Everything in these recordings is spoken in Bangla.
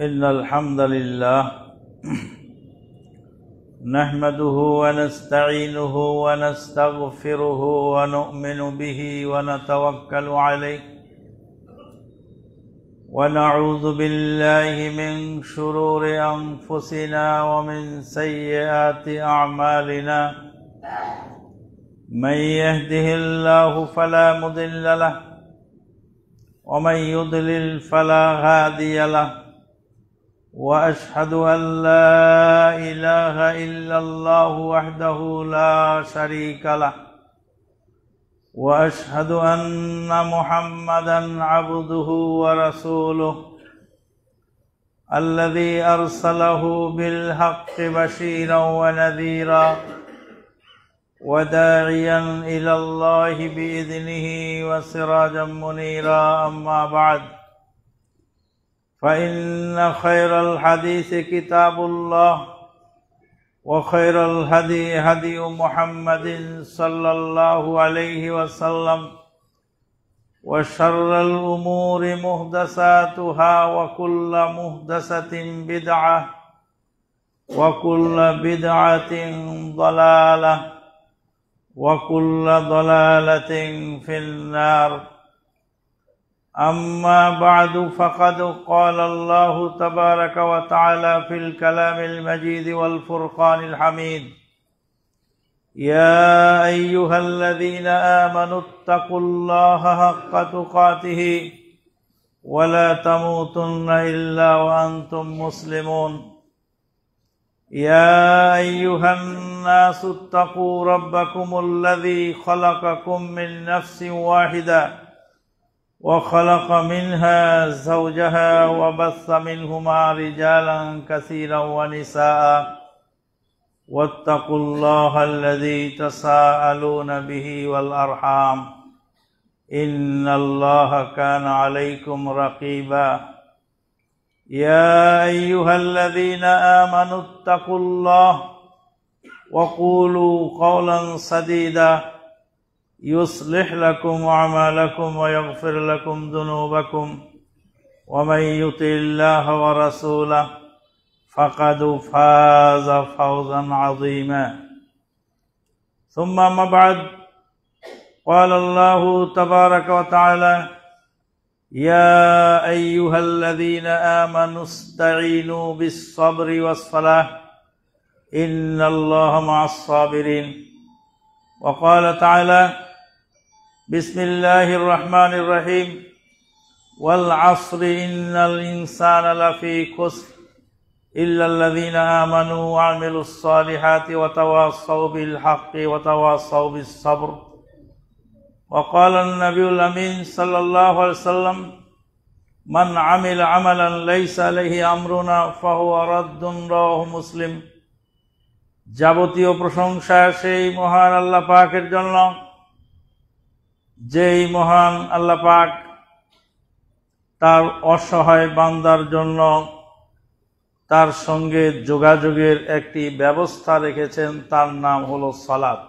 إن الحمد لله نحمده ونستعينه ونستغفره ونؤمن به ونتوكل عليه ونعوذ بالله من شرور أنفسنا ومن سيئات أعمالنا من يهده الله فلا مضل له ومن يضلل فلا هادي له وأشهد أن لا إله إلا الله وحده لا شريك له وأشهد أن محمدا عبده ورسوله الذي أرسله بالحق بشيرا ونذيرا وداعيا إلى الله بإذنه وسراجا منيرا أما بعد فإن خير الحديث كتاب الله وخير الهدي هدي محمد صلى الله عليه وسلم وشر الأمور محدثاتها وكل محدثة بدعة وكل بدعة ضلالة وكل ضلالة في النار أما بعد فقد قال الله تبارك وتعالى في الكلام المجيد والفرقان الحميد يا أيها الذين آمنوا اتقوا الله حق تقاته ولا تموتن إلا وأنتم مسلمون يا أيها الناس اتقوا ربكم الذي خلقكم من نفس واحدة وخلق منها زوجها وبث منهما رجالا كثيرا ونساء واتقوا الله الذي تساءلون به والأرحام إن الله كان عليكم رقيبا يا أيها الذين آمنوا اتقوا الله وقولوا قولا سديدا يصلح لكم أعمالكم ويغفر لكم ذنوبكم ومن يطع الله ورسوله فقد فاز فوزا عظيما ثم ما بعد قال الله تبارك وتعالى يا أيها الذين آمنوا استعينوا بالصبر والصلاة إن الله مع الصابرين وقال تعالى بسم الله الرحمن الرحيم والعصر إن الإنسان لفي خسر إلا الذين آمنوا وعملوا الصالحات وتواصوا بالحق وتواصوا بالصبر وقال النبي الأمين صلى الله عليه وسلم من عمل عملا ليس عليه أمرنا فهو رد رواه مسلم যাবতীয় প্রশংসা সেই মহান আল্লাহ পাকের জন্য যেই মহান আল্লাহ পাক তার অসহায় বান্দার জন্য তার সঙ্গে যোগাযোগের একটি ব্যবস্থা রেখেছেন, তার নাম হলো সালাত।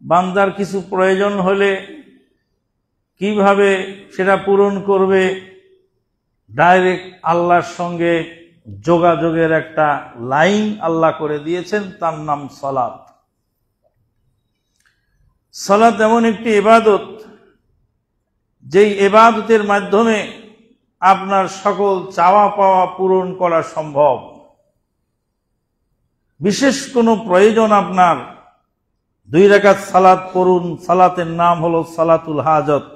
বান্দার কিছু প্রয়োজন হলে কিভাবে সেটা পূরণ করবে, ডাইরেক্ট আল্লাহর সঙ্গে যোগাযোগের একটা লাইন আল্লাহ করে দিয়েছেন, তার নাম সালাত। সালাত এমন একটি ইবাদত যেই ইবাদতের মাধ্যমে আপনার সকল চাওয়া পাওয়া পূরণ করা সম্ভব। বিশেষ কোনো প্রয়োজন আপনার, 2 রাকাত সালাত পড়ুন, সালাতের নাম হলো সালাতুল হাজত।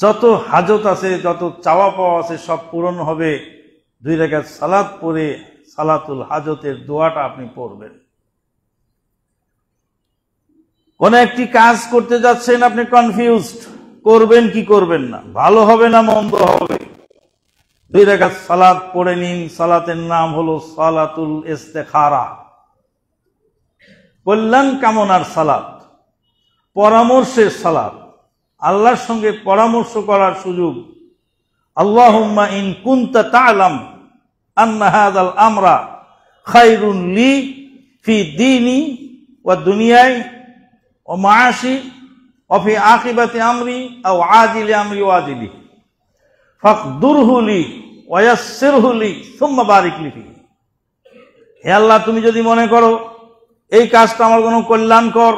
যত হাজত আছে, যত চাওয়া পাওয়া আছে সব পূরণ হবে 2 রাকাত সালাত পড়ে সালাতুল হাজতের দোয়াটা আপনি পড়বেন। কোন একটি কাজ করতে যাচ্ছেন, আপনি কনফিউজড, করবেন কি করবেন না, ভালো হবে না মন্দ হবে, 2 রাকাত সালাত পড়ে নিন। সালাতের নাম হলো সালাতুল ইস্তেখারা, কল্যাণ কামনার সালাত, পরামর্শের সালাত, আল্লাহর সঙ্গে পরামর্শ করার সুযোগ। আল্লাহুম্মা ইন কুনতা তা'লাম আন্না হাযাল আমরা খায়রুন লি ফি দীনি ওয়া দুনিয়াই ওয়া মাআশি وفي عاقبة أمري أو عاجل أمري واجلي ফাকদুরহু লি ওয়ায়াসসিরহু লি সুম্মা বারিক লি ফিহি। হে আল্লাহ, তুমি যদি মনে করো এই কাজটা আমার কোনো কল্যাণকর,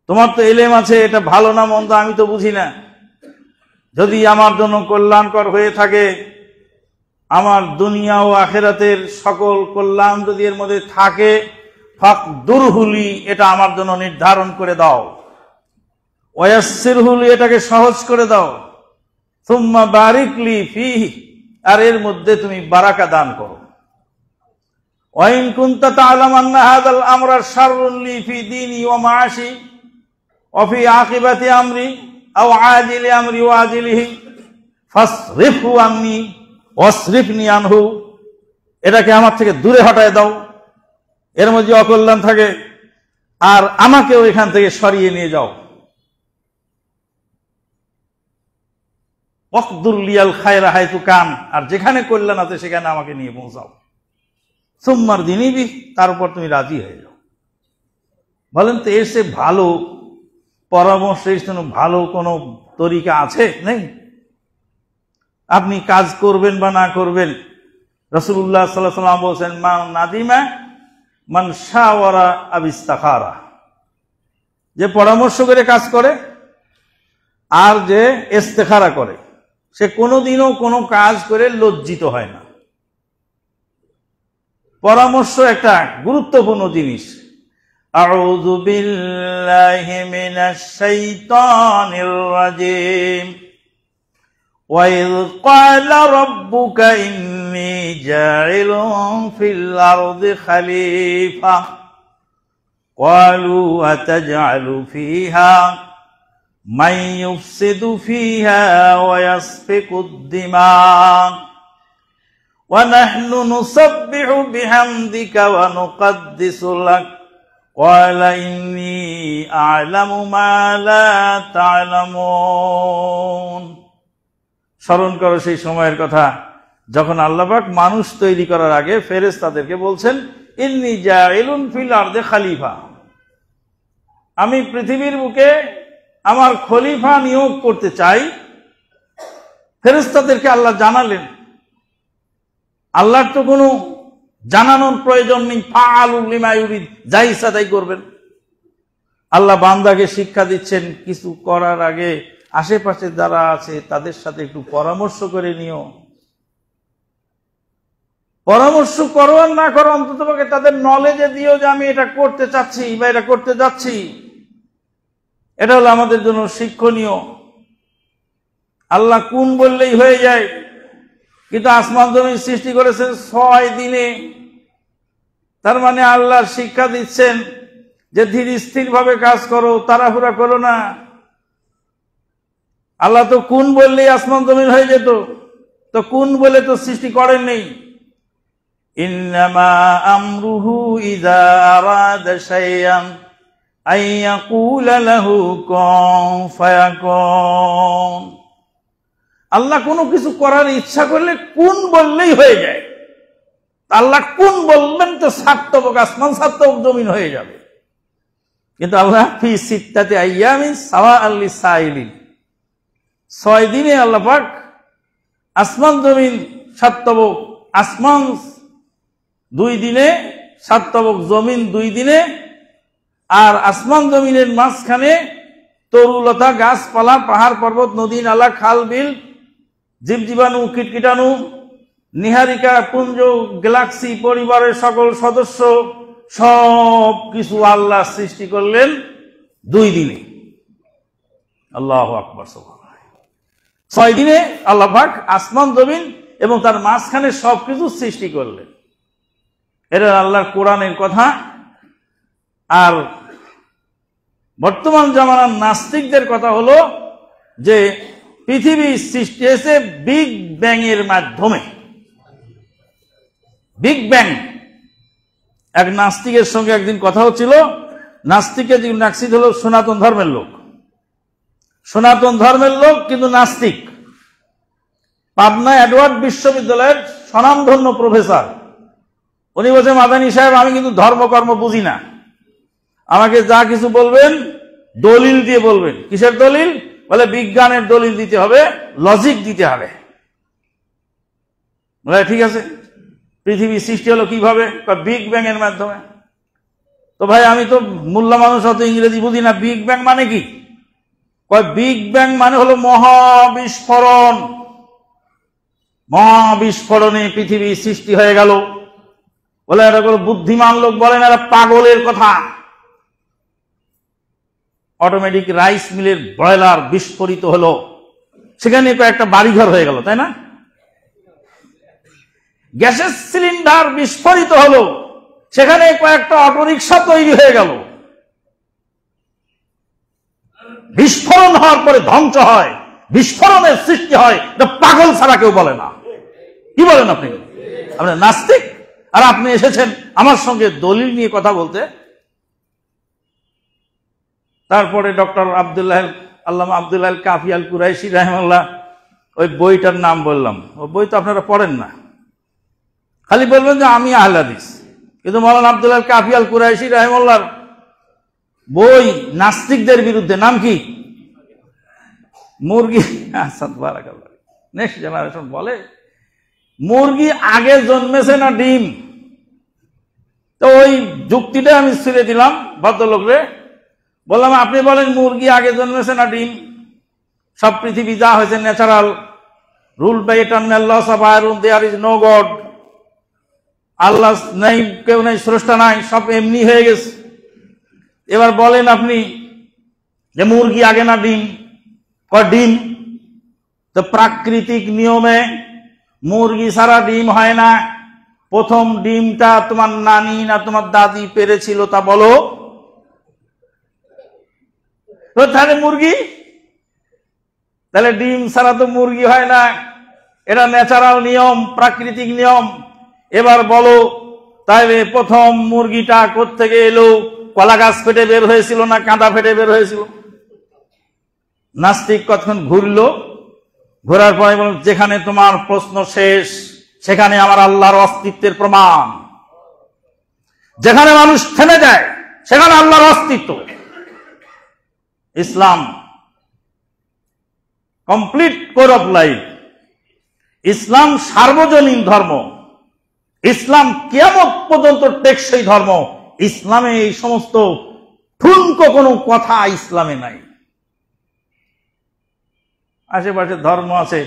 তোমার তো ইলম আছে এটা ভালো না মন্দ আমি তো বুঝি না, যদি আমার জন্য কল্যাণকর হয়ে থাকে, আমার দুনিয়া ও আখিরাতের সকল কল্যাণ যদি এর মধ্যে থাকে, ফাকদুরহু লি, এটা আমার জন্য নির্ধারণ করে দাও, ওয়ায়াসসিরহু লি, এটাকে সহজ করে দাও, সুম্মা বারিক লি ফিহি, আর এর মধ্যে তুমি বারাকা দান করো। ওয়া ইন কুনতা তা'লাম আন্না হাযাল আমরা শাররুন লি ফি দীনি ওয়া মা'আশি ওয়া ফি আকিবাতি আমরি আও আজিলি আমরি ওয়া আজিলিহি ফাসরিফহু আন্নি ওয়াসরিফনি আনহু, এটাকে আমার থেকে দূরে হটায় দাও, এর মধ্যে অকল্যাণ থাকে, আর আমাকেও এখান থেকে সরিয়ে নিয়ে যাও। ওয়াকদুর লিয়াল খায়রা হাইতু কান, আর যেখানে কল্যাণ আছে সেখানে আমাকে নিয়ে পৌঁছাও। সুম্মার দিনিবি, তার উপর তুমি রাজি হয়ে যাও। বলেন তো এর চেয়ে ভালো পরামর্শ, এর জন্য ভালো কোনো তরিকা আছে? নেই। আপনি কাজ করবেন বা না করবেন, রাসূলুল্লাহ সাল্লাল্লাহু আলাইহি ওয়াসাল্লাম বলেছেন, মান নাদিমা মান শাওয়ারা আবিস্তাখারা, যে পরামর্শ করে কাজ করে আর যে ইস্তেখারা করে, সে কোনোদিনও কোনো কাজ করে লজ্জিত হয় না। পরামর্শ একটা গুরুত্বপূর্ণ জিনিস। আউযু বিল্লাহি মিনাশ শাইতানির রাজীম। ওয়া ইয ক্বালা রাব্বুকা ইন্নী জাইলুন ফিল আরদি খলিফা ক্বালু আতাজআলু ফিহা মান ইউফসিদু ফিহা ওয়া ইয়াসফিকুদ দিমা ওয়া নাহনু নুসাব্বিহু বিহামদিকা ওয়া নুকদ্দিসু লাক ক্বালা ইন্নী আ'লামু মা লা তা'লামুন। স্মরণ করো সেই সময়ের কথা যখন আল্লাহ পাক মানুষ তৈরি করার আগে ফেরেশতাদেরকে বলছেন, ইন্নী জাইলুন ফিল আরদি খলিফা, আমি পৃথিবীর বুকে আমার খলিফা নিয়োগ করতে চাই। ফেরেশতাদেরকে আল্লাহ জানালেন, আল্লাহর তো কোনো জানানোর প্রয়োজন নেই, ফাআলু লিমা ইউরিদ, যা ইচ্ছা তাই করবেন। আল্লাহ বান্দাকে শিক্ষা দিচ্ছেন, কিছু করার আগে আশেপাশে যারা আছে তাদের সাথে একটু পরামর্শ করে নিও। পরামর্শ করো আর না করো, অন্তত তাদের নলেজে দিও যে আমি এটা করতে চাচ্ছি বা এটা করতে যাচ্ছি। এটা হলো আমাদের জন্য শিক্ষণীয়। আল্লাহ কুন বললেই হয়ে যায়, কিন্তু আসমান জমিন সৃষ্টি করেছেন 6 দিনে। তার মানে আল্লাহ শিক্ষা দিচ্ছেন যে ধীর স্থির ভাবে কাজ করো, তাড়াহুড়া করো না। আল্লাহ তো কুন বললেই আসমান জমিন হয়ে যেত, তো কুন বলে তো সৃষ্টি করেন নেই। ইন্নামা আমরুহু ইযা আরাদা শাইআন আইয়াকুলা লাহু কুন ফায়াকুন। আল্লাহ কোনো কিছু করার ইচ্ছা করলে কুন বললেই হয়ে যায়। আল্লাহ কুন বলবেন তো সাতবক আসমান সাতবক জমিন হয়ে যাবে। কিন্তু আল্লাহ ফি সিত্তাতি আইয়ামিন সাওয়াআল লিসাইলিন, 6 দিনে আল্লাহ পাক আসমান জমিন সাতবক, আসমান 2 দিনে, সাতবক জমিন 2 দিনে, আর আসমান জমিনের মাঝখানে তরুলতা, গাছপালা, পাহাড় পর্বত, নদী নালা, খাল বিল, জীবজীবাণু, কীটকীটাণু, নিহারিকা পুঞ্জ, গ্যালাক্সি, পরিবারের সকল সদস্য, সব কিছু আল্লাহ সৃষ্টি করলেন 2 দিনে। আল্লাহু আকবার। 6 দিনে আল্লাহ পাক আসমান জমিন এবং তার মাঝখানে সবকিছু সৃষ্টি করলেন। এটা আল্লাহর কোরআনের কথা। আর বর্তমান জামানার নাস্তিকদের কথা হলো যে পৃথিবী সৃষ্টি হয়েছে বিগ ব্যাং এর মাধ্যমে। Big bang. এক নাস্তিকের সঙ্গে একদিন কথা হচ্ছিল। নাস্তিকের যে নাস্তিক হলো সনাতন ধর্মের লোক, সনাতন ধর্মের লোক কিন্তু নাস্তিক। পাবনা এডওয়ার্ড বিশ্ববিদ্যালয়ের স্বনামধন্য প্রফেসর, উনি বলছেন, মাদানী সাহেব আমি কিন্তু ধর্মকর্ম বুঝি না, আমাকে যা কিছু বলবেন দলিল দিয়ে বলবেন। কিসের দলিল? বলে বিজ্ঞানের দলিল দিতে হবে, লজিক দিতে হবে। বলে ঠিক আছে, পৃথিবী সৃষ্টি হলো কিভাবে? বিগ ব্যাং এর মাধ্যমে। তো ভাই আমি তো মোল্লা মানুষ, অত ইংরেজি বুঝি না, বিগ ব্যাং মানে কি? বিগ ব্যাং মানে হলো মহাবিস্ফোরণ। মহাবিস্ফোরণে পৃথিবী সৃষ্টি হয়ে গেল। বলে এটা কোনো বুদ্ধিমান লোক বলেন, এরা পাগলের কথা। অটোমেটিক রাইস মিলের ব্রয়লার বিস্ফোরিত হলো, সেখানে কয়েকটা বাড়িঘর হয়ে গেল, তাই না? গ্যাসের সিলিন্ডার বিস্ফোরিত হলো, সেখানে কয়েকটা অটোরিকশা তৈরি হয়ে গেল। বিস্ফোরণ হওয়ার পরে ধ্বংস হয়, বিস্ফোরণের সৃষ্টি হয়, এটা পাগল ছাড়া কেউ বলে না। কি বলেন আপনি? আপনি নাস্তিক, আর আপনি এসেছেন আমার সঙ্গে দলিল নিয়ে কথা বলতে। তারপরে ডক্টর আল্লামা আব্দুল্লাহ কাফি আল কুরাইশি রাহিমাহুল্লাহ ওই বইটার নাম বললাম, ওই বই তো আপনারা পড়েন না, খালি বলবেন যে আমি আহলে হাদিস। কিন্তু মাওলানা আব্দুল্লাহ কাফি আল কুরাইশি রাহিমাহুল্লাহর বই নাস্তিকদের বিরুদ্ধে, নাম কি? মুরগি। নেক্সট জেনারেশন বলে মুরগি আগে জন্মেছে না ডিম? তো ওই যুক্তিটা আমি ছেড়ে দিলাম ভদ্রলোকরে, বললাম আপনি বলেন মুরগি আগে জন্মেছে না ডিম? সব পৃথিবী যা হয়েছে natural, rule by eternal laws of iron, there is no God. Allah নেই, কেউ নেই, স্রষ্টা নাই, সব এমনি হয়ে গেছে। এবার বলেন আপনি যে মুরগি আগে না ডিম? ডিম। তো প্রাকৃতিক নিয়মে মুরগি ছাড়া ডিম হয় না। প্রথম ডিমটা তোমার নানি না তোমার দাদি পেরেছিল, তা বলো। তাহলে মুরগি, তাহলে ডিম ছাড়া তো মুরগি হয় না, এটা ন্যাচারাল নিয়ম, প্রাকৃতিক নিয়ম। এবার বলো তাহলে প্রথম মুরগিটা কোত্থেকে এলো? কলা গাছ ফেটে বের হয়েছিল না কাঁদা ফেটে বের হয়েছিল? নাস্তিক কতক্ষণ ঘুরলো, ঘোরার পরে বলল যেখানে তোমার প্রশ্ন শেষ সেখানে আমার আল্লাহর অস্তিত্বের প্রমাণ। যেখানে মানুষ থেমে যায় সেখানে আল্লাহর অস্তিত্ব। ইসলাম কমপ্লিট কোর অফ লাইফ। ইসলাম সার্বজনীন ধর্ম। ইসলাম কিয়ামত পর্যন্ত টেকসই ধর্ম। ইসলামে এই সমস্ত ঠুনকো কোনো কথা ইসলামে নাই। আশেপাশে ধর্ম আছে,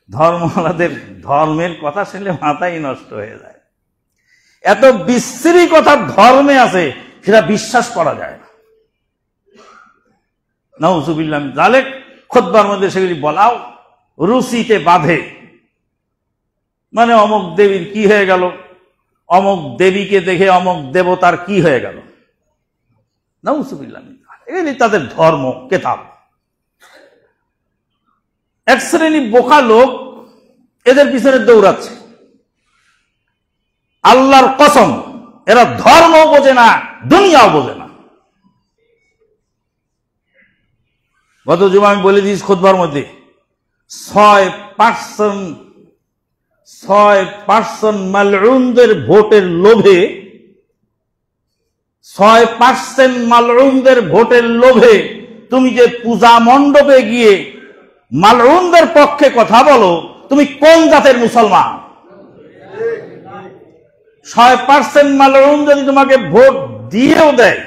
ধর্মওয়ালাদের ধর্মের কথা শুনলে মাথাই নষ্ট হয়ে যায়। এত বিশ্রী কথা ধর্মে আছে, সেটা বিশ্বাস করা যায় না। নাউজুবিল্লাহ মিন যালিক। খুতবার মধ্যে সেগুলি বলাও রুচিতে বাঁধে, মানে অমুক দেবীর কি হয়ে গেল, অমুক দেবীকে দেখে অমুক দেবতার কি হয়ে গেল। নাউজুবিল্লাহ মিন যালিক। এগুলি তাদের ধর্ম কেতাব। এক শ্রেণী বোকা লোক এদের পিছনে দৌড়াচ্ছে। আল্লাহর কসম, এরা ধর্ম বোঝে না, দুনিয়াও বোঝে না। গত জুমা আমি বলে দিয়েছি খুতবার মধ্যে 6% মালউনদের ভোটের লোভে, 6% মালউনদের ভোটের লোভে তুমি যে পূজা মণ্ডপে গিয়ে মালউনদের পক্ষে কথা বলো, তুমি কোন জাতের মুসলমান? 6% মালউন যদি তোমাকে ভোট দিয়েও দেয়,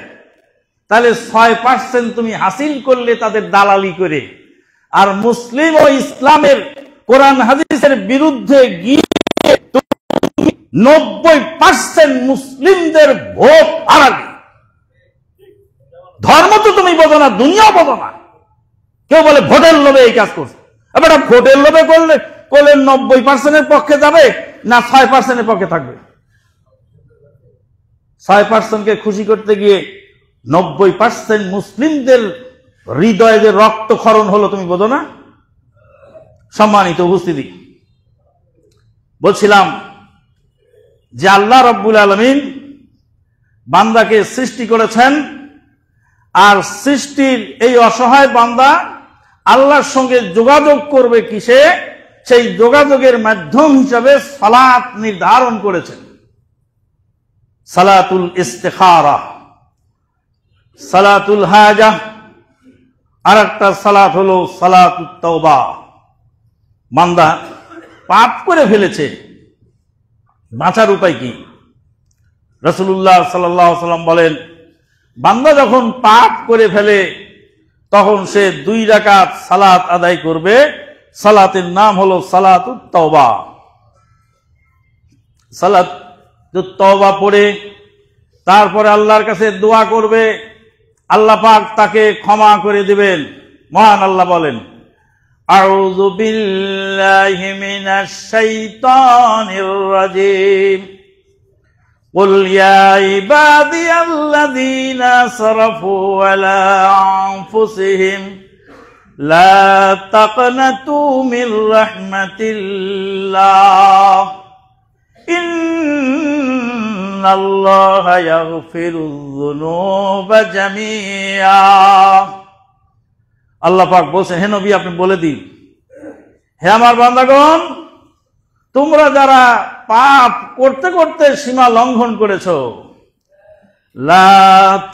তাহলে 6% তুমি হাসিল করলে তাদের দালালি করে। আর মুসলিম ও ইসলামের কোরআন হাদিসের বিরুদ্ধে গিয়ে 90% মুসলিমদের ভোট হারালে। ধর্ম তো তুমি বোঝো না, দুনিয়া বোঝো না। কেউ বলে ভোটের লোভে এই কাজ করছে। এবার ভোটের লোভে করলে 90% পক্ষে যাবে না 6% পক্ষে থাকবে? 6%কে খুশি করতে গিয়ে 90% মুসলিমদের হৃদয়ে যে রক্তক্ষরণ হলো তুমি বোঝো না? সম্মানিত উপস্থিতি, বলছিলাম যে আল্লাহ রাব্বুল আলামিন বান্দাকে সৃষ্টি করেছেন, আর সৃষ্টির এই অসহায় বান্দা আল্লাহর সঙ্গে যোগাযোগ করবে কিসে? সেই যোগাযোগের মাধ্যম হিসাবে সালাত নির্ধারণ করেছেন। সালাতুল ইস্তিখারা, সালাতুল হাজা, আর একটা সালাত হলো সালাতুত তাওবা। বান্দা পাপ করে ফেলেছে, বাঁচার উপায় কি? রাসূলুল্লাহ সাল্লাল্লাহু আলাইহি ওয়াসাল্লাম বলেন, বান্দা যখন পাপ করে ফেলে তখন সে 2 রাকাত সালাত আদায় করবে। সালাতের নাম হলো সালাতুত তাওবা। সালাতুত তাওবা পড়ে তারপরে আল্লাহর কাছে দোয়া করবে, আল্লাহ পাক তাকে ক্ষমা করে দিবেন। মহান আল্লাহ বলেন, আউযু বিল্লাহি মিনাশ শাইতানির রাজীম, কুল ইয়া ইবাদিয়াল্লাযীনা আসরাফু আলা আনফুসিহিম লা তাকনাতু মির রাহমাতিল্লাহ ইন্নাল্লাহা ইয়াগফিরুয যুনুবা জামিআ। আল্লাহ পাক বলছেন, হে নবী আপনি বলে দিন, হে আমার বান্দাগণ, তোমরা যারা পাপ করতে করতে সীমা লঙ্ঘন করেছো, লা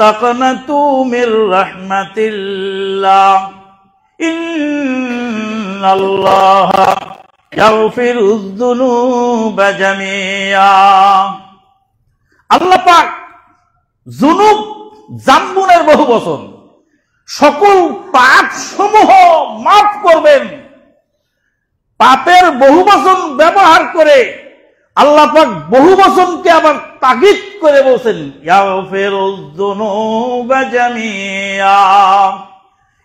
তাকনাতু মির রাহমাতিল্লাহ ইন্নাল্লাহা ইয়াগফিরুয যুনুবা জামিআ। আল্লাহ পাক যুনুব জাম্বুনের বহু বচন, সকল পাপ সমূহ মাফ করবেন। পাপের বহু বচন ব্যবহার করে আল্লাহ পাক বহু বচনকে আবার তাগিদ করে বলছেন, ইয়াগফিরুয যুনুবা জামিআ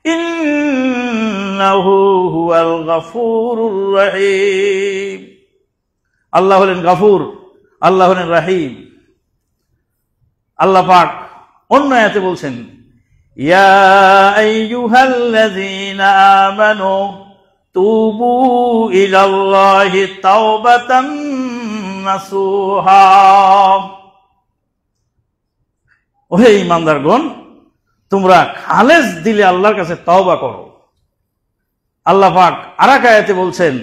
ইন্নাহু হুয়াল গাফুরুর রহিম। আল্লাহ হলেন গাফুর, আল্লাহ হলেন রাহিম। আল্লাহ পাক অন্য আয়াতে বলছেন, ইয়া আইয়ুহাল্লাযীনা আমানু তুবু ইলাল্লাহি তাওবাতান নাসুহা। ওহে ঈমানদারগণ, তোমরা খালেস দিলে আল্লাহর কাছে তওবা করো। আল্লাহ পাক আরেক আয়াতে বলছেন,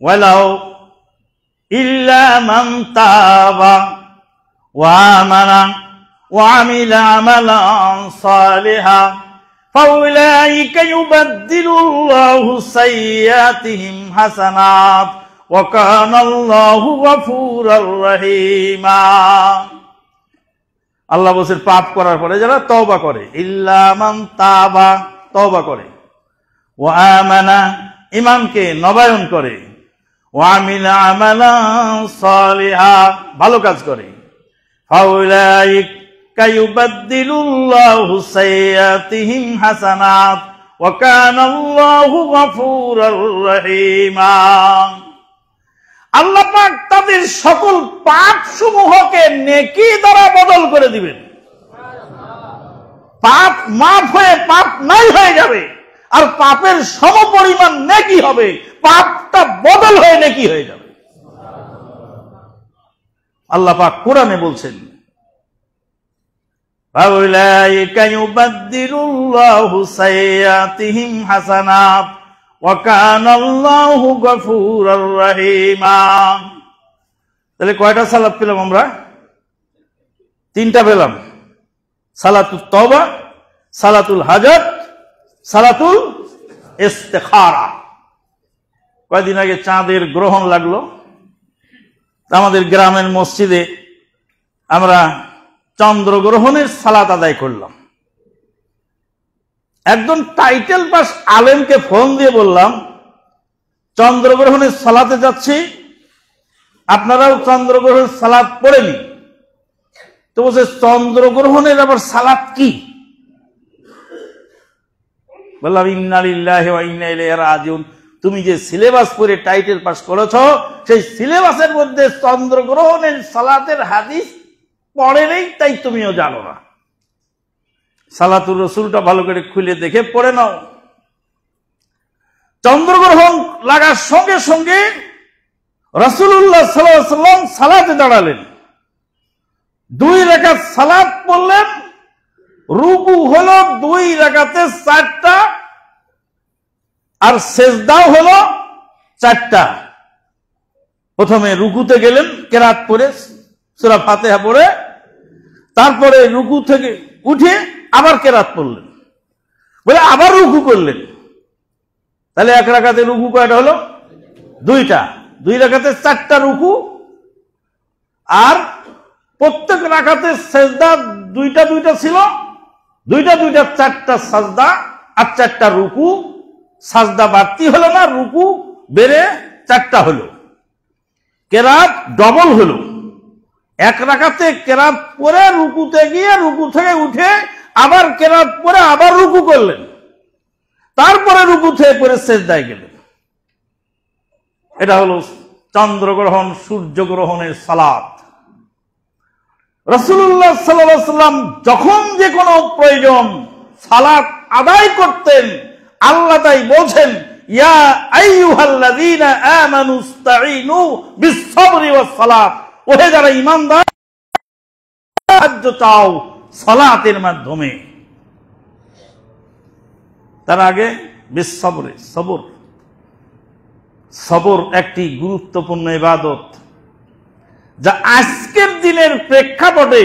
ওয়ালাউ ইল্লা মান তাবা ওয়া আমানা ওয়া আমিলা আমালান সালিহা ফাউলাইকা ইউবাদদিলুল্লাহু সাইয়্যাতিহিম হাসানাত ওয়া কানাল্লাহু গফুরার রহিমা। আল্লাহ বলেন, পাপ করার পরে যারা তওবা করে, ইল্লা মান তাবা, তওবা করে, ওয়া আমানা, ঈমানকে নবায়ন করে, ওয়া আমিলা আমালান সালিহা, ভালো কাজ করে, ফাউলাইকা ইউবাদদিলুল্লাহু সাইয়্যাতিহিম হাসানাত ওয়া কানাল্লাহু গফুরার রহিমা। আল্লাহ পাক তাদের সকল পাপ সমূহকে নেকি দ্বারা বদল করে দিবেন। পাপ মাফ হয়ে পাপ নাই হয়ে যাবে, আর পাপের সমপরিমাণ নেকি হবে, পাপটা বদল হয়ে নেকি হয়ে যাবে। আল্লাহ পাক কোরআনে বলছেন, ফাউলাইকা ইউবাদদিলুল্লাহু সাইয়্যাতিহিম হাসানাত ওয়া কানাল্লাহু গফুরার রহিমা। তাহলে কয়টা সালাত পেলাম আমরা? 3টা পেলাম, সালাতুত তাওবা, সালাতুল হাজাত, সালাতুল ইস্তিখারা। কয়েকদিন আগে চাঁদের গ্রহণ লাগলো, আমাদের গ্রামের মসজিদে আমরা চন্দ্রগ্রহণের সালাত আদায় করলাম। একজন টাইটেল পাস আলেমকে ফোন দিয়ে বললাম, চন্দ্রগ্রহণের সালাতে যাচ্ছি, আপনারাও চন্দ্রগ্রহণের সালাত পড়েনি। তো বলছে, চন্দ্রগ্রহণের আবার সালাত কি? বললাম, ইন্না লিল্লাহি ওয়া ইন্না ইলাইহি রাজিউন। তুমি যে সিলেবাস পড়ে টাইটেল পাস করেছ, সেই সিলেবাসের মধ্যে চন্দ্রগ্রহণের সালাতের হাদিস পড়ে নেই, তাই তুমিও জানো না। সালাতুর রসুলটা ভালো করে খুলে দেখে পড়ে নাও। চন্দ্রগ্রহণ লাগার সঙ্গে সঙ্গে রাসূলুল্লাহ সাল্লাল্লাহু আলাইহি ওয়াসাল্লাম সালাতে দাঁড়ালেন, 2 রাকাত সালাত পড়লেন। রুকু হলো 2 রাকাতে 4টা, আর সেজদাও হলো 4টা। প্রথমে রুকুতে গেলেন কেরাত পড়ে, সূরা ফাতিহা পড়ে তারপরে রুকু থেকে উঠে আবার কেরাত পড়লেন, বলে আবার রুকু করলেন। তাহলে এক রাকাতে রুকু কয়টা হলো? দুইটা। 2 রাকাতে 4টা রুকু, আর প্রত্যেক রাকাতে সেজদা দুইটা দুইটা ছিল, দুইটা 4টা সাজদা আর 4টা রুকু। সাজদা বাড়তি হলো না, রুকু বেড়ে 4টা হলো। কেরাত ডবল হলো। এক রাকাতে কেরাত পরে রুকুতে গিয়ে রুকু থেকে উঠে আবার কেরাত পরে আবার রুকু করলেন, তারপরে রুকু থেকে পরে সেজদায় গেলেন। এটা হলো চন্দ্রগ্রহণ সূর্যগ্রহণের সালাত। রাসূলুল্লাহ সাল্লাল্লাহু আলাইহি ওয়াসাল্লাম যখন যে কোনো প্রয়োজন সালাত আদায় করতেন, আল্লাহ তাই বলছেন, ইয়া আইয়ুহাল্লাযীনা আমানু ইসতাঈনু বিস-সাবরি ওয়াস-সালাত, ওহে যারা ঈমানদার সাহায্য চাও সালাতের মাধ্যমে। তার আগে বিস-সাবরি, সবর। সবর একটি গুরুত্বপূর্ণ ইবাদত, যা আজকের দিনের প্রেক্ষাপটে